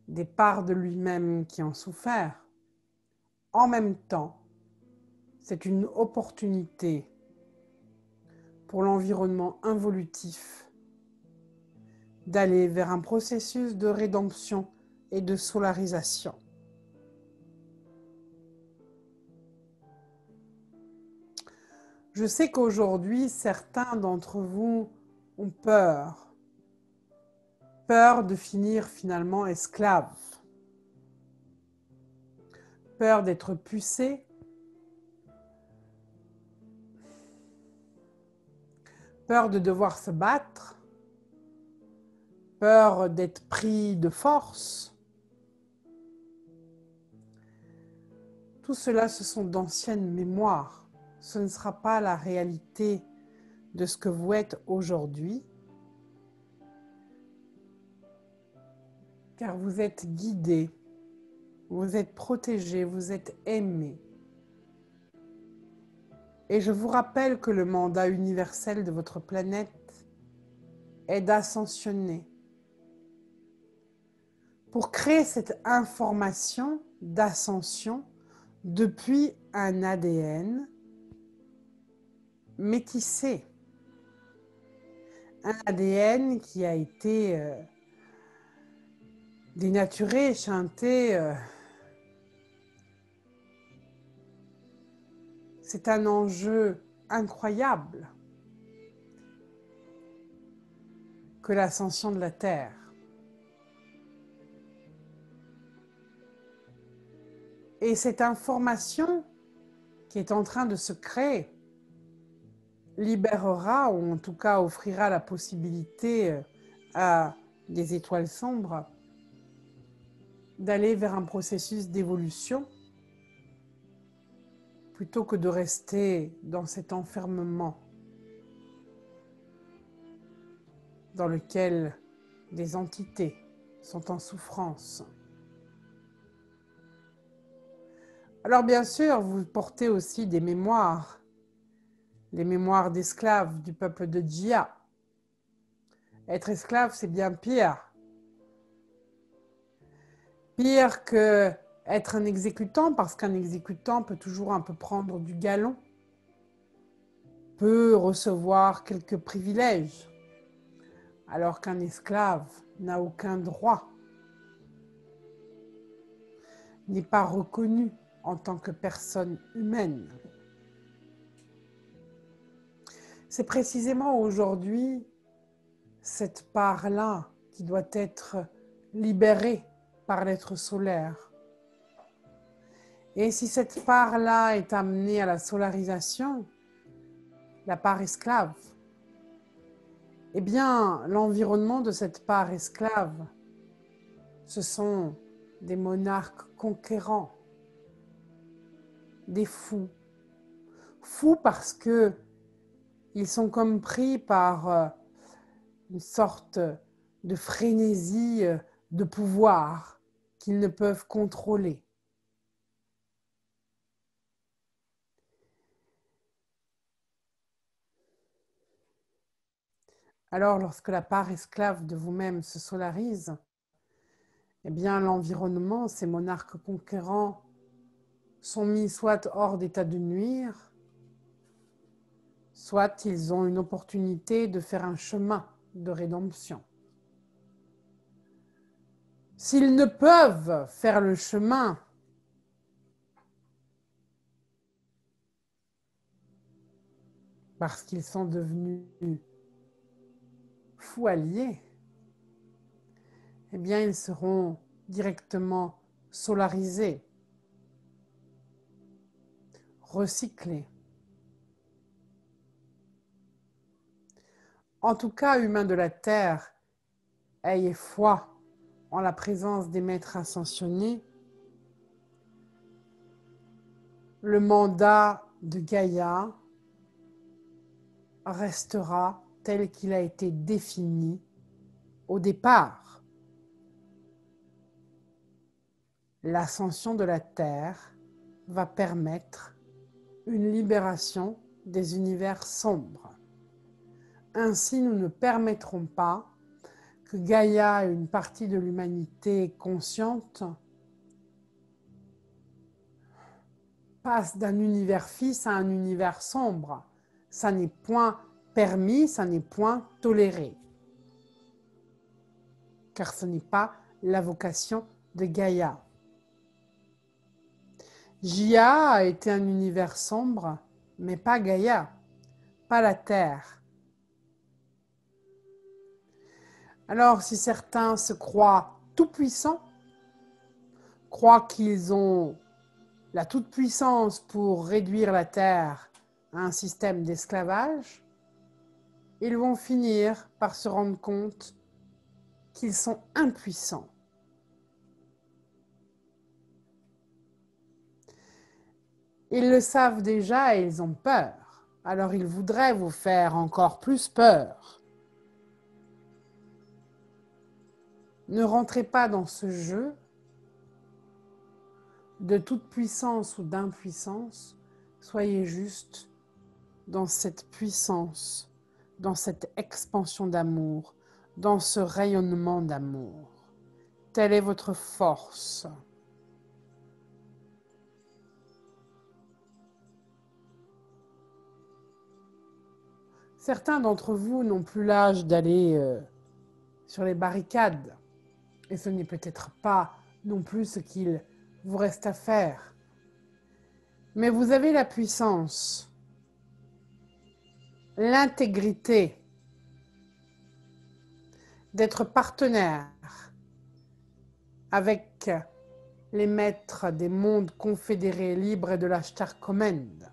A: des parts de lui-même qui ont souffert, en même temps, c'est une opportunité pour l'environnement involutif d'aller vers un processus de rédemption et de solarisation. Je sais qu'aujourd'hui, certains d'entre vous ont peur de finir finalement esclaves, peur d'être pucés, peur de devoir se battre, peur d'être pris de force. Tout cela, ce sont d'anciennes mémoires. Ce ne sera pas la réalité de ce que vous êtes aujourd'hui, car vous êtes guidés vous êtes protégés, vous êtes aimés. Et je vous rappelle que le mandat universel de votre planète est d'ascensionner. Pour créer cette information d'ascension depuis un ADN métissé. Un ADN qui a été dénaturé, chanté. C'est un enjeu incroyable que l'ascension de la Terre. Et cette information qui est en train de se créer libérera, ou en tout cas offrira la possibilité à des étoiles sombres d'aller vers un processus d'évolution plutôt que de rester dans cet enfermement dans lequel des entités sont en souffrance. Alors bien sûr, vous portez aussi des mémoires, les mémoires d'esclaves du peuple de Djia. Être esclave, c'est bien pire. Pire que être un exécutant, parce qu'un exécutant peut toujours un peu prendre du galon, peut recevoir quelques privilèges, alors qu'un esclave n'a aucun droit, n'est pas reconnu en tant que personne humaine. C'est précisément aujourd'hui cette part-là qui doit être libérée par l'être solaire. Et si cette part-là est amenée à la solarisation, la part esclave, eh bien, l'environnement de cette part esclave, ce sont des monarques conquérants, des fous. Fous parce que ils sont comme pris par une sorte de frénésie de pouvoir qu'ils ne peuvent contrôler. Alors, lorsque la part esclave de vous-même se solarise, eh bien, l'environnement, ces monarques conquérants, sont mis soit hors d'état de nuire, soit ils ont une opportunité de faire un chemin de rédemption. S'ils ne peuvent faire le chemin, parce qu'ils sont devenus fous alliés, eh bien, ils seront directement solarisés, recyclés. En tout cas, humains de la Terre, ayez foi en la présence des maîtres ascensionnés. Le mandat de Gaïa restera tel qu'il a été défini au départ. L'ascension de la Terre va permettre une libération des univers sombres. Ainsi, nous ne permettrons pas que Gaïa, une partie de l'humanité consciente, passe d'un univers fils à un univers sombre. Ça n'est point permis, ça n'est point toléré. Car ce n'est pas la vocation de Gaïa. Jia a été un univers sombre, mais pas Gaïa, pas la Terre. Alors, si certains se croient tout-puissants, croient qu'ils ont la toute-puissance pour réduire la Terre à un système d'esclavage, ils vont finir par se rendre compte qu'ils sont impuissants. Ils le savent déjà et ils ont peur. Alors ils voudraient vous faire encore plus peur. Ne rentrez pas dans ce jeu. de toute puissance ou d'impuissance, soyez juste dans cette puissance, dans cette expansion d'amour, dans ce rayonnement d'amour. Telle est votre force. Certains d'entre vous n'ont plus l'âge d'aller sur les barricades. Et ce n'est peut-être pas non plus ce qu'il vous reste à faire. Mais vous avez la puissance, l'intégrité d'être partenaire avec les maîtres des mondes confédérés libres et de la Star Command.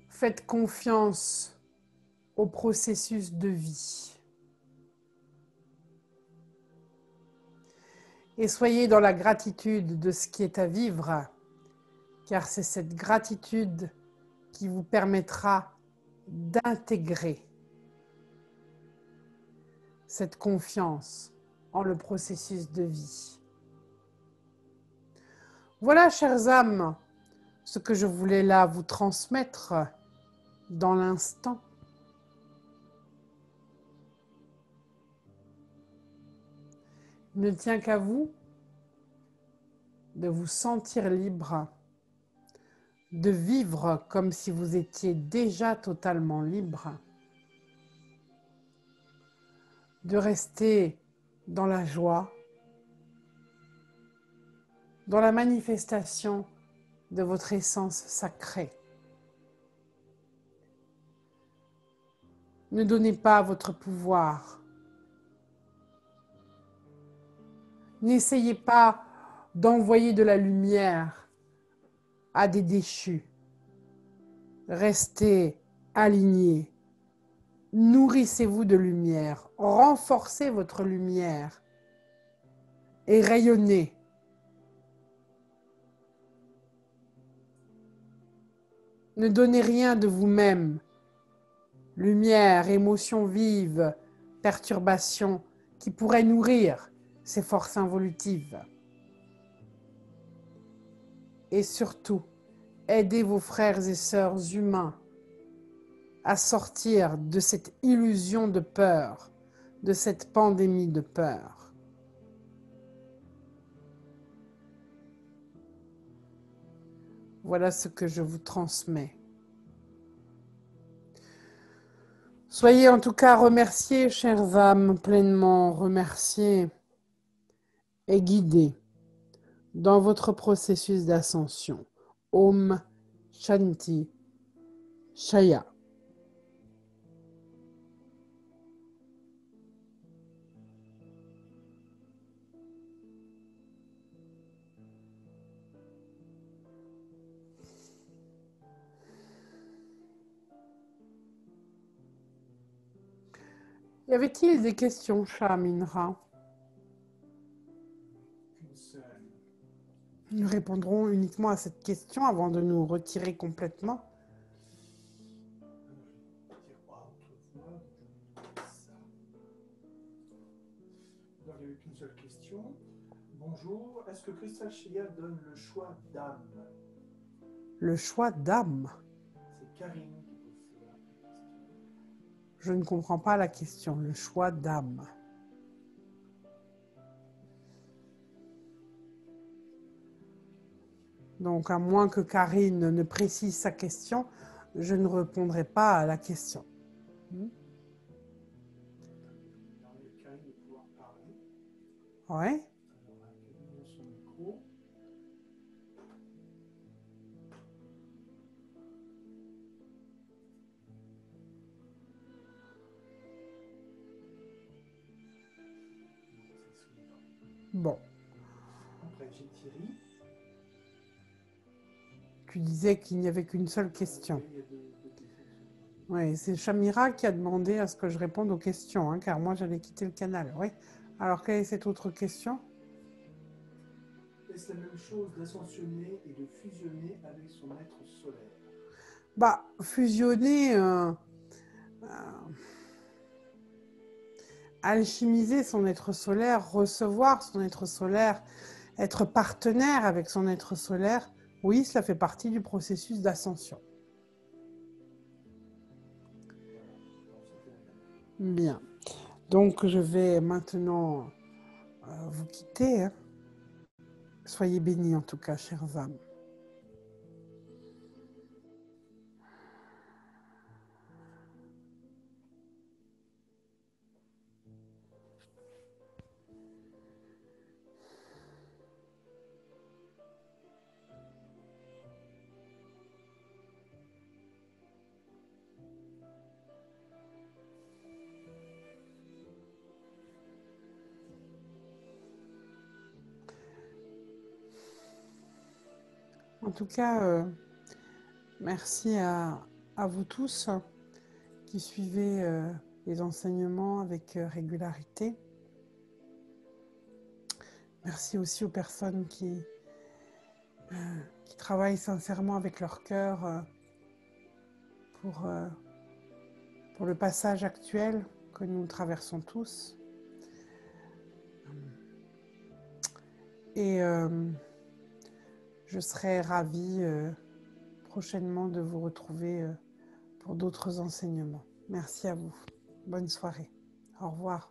A: Faites confiance au processus de vie. Et soyez dans la gratitude de ce qui est à vivre, car c'est cette gratitude qui vous permettra d'intégrer cette confiance en le processus de vie. Voilà, chères âmes, ce que je voulais là vous transmettre dans l'instant. Il ne tient qu'à vous de vous sentir libre, de vivre comme si vous étiez déjà totalement libre, de rester dans la joie, dans la manifestation de votre essence sacrée. Ne donnez pas votre pouvoir. N'essayez pas d'envoyer de la lumière à des déchus. Restez alignés. Nourrissez-vous de lumière. Renforcez votre lumière et rayonnez. Ne donnez rien de vous-même. Lumière, émotions vives, perturbations qui pourraient nourrir ces forces involutives. Et surtout, aidez vos frères et sœurs humains à sortir de cette illusion de peur, de cette pandémie de peur. Voilà ce que je vous transmets. Soyez en tout cas remerciés, chères âmes, pleinement remerciés et guidés dans votre processus d'ascension. Om Shanti Shaya. Y avait-il des questions, Shaminra? Nous répondrons uniquement à cette question avant de nous retirer complètement.
B: Il n'y avait qu'une seule question. Bonjour, est-ce que Crystal Shea donne le choix d'âme?
A: Le choix d'âme.
B: C'est Karine qui pose cela.
A: Je ne comprends pas la question. Le choix d'âme. Donc, à moins que Karine ne précise sa question, je ne répondrai pas à la question.
B: Karine de pouvoir parler.
A: Oui.
B: Alors, accueillons son micro.
A: Bon.
B: Après, j'ai Thierry.
A: Tu disais qu'il n'y avait qu'une seule question.
B: Il y a deux questions.
A: Oui, c'est Shamira qui a demandé à ce que je réponde aux questions, hein, car moi j'allais quitter le canal. Oui. Alors, quelle est cette autre question?
B: Est-ce la même chose d'ascensionner et de fusionner avec son être solaire?
A: Bah, fusionner, alchimiser son être solaire, recevoir son être solaire, être partenaire avec son être solaire, oui, cela fait partie du processus d'ascension. Bien. Donc, je vais maintenant vous quitter. Hein. Soyez bénis en tout cas, chères âmes. En tout cas, merci à vous tous qui suivez les enseignements avec régularité. Merci aussi aux personnes qui travaillent sincèrement avec leur cœur pour le passage actuel que nous traversons tous. Et je serai ravie prochainement de vous retrouver pour d'autres enseignements. Merci à vous. Bonne soirée. Au revoir.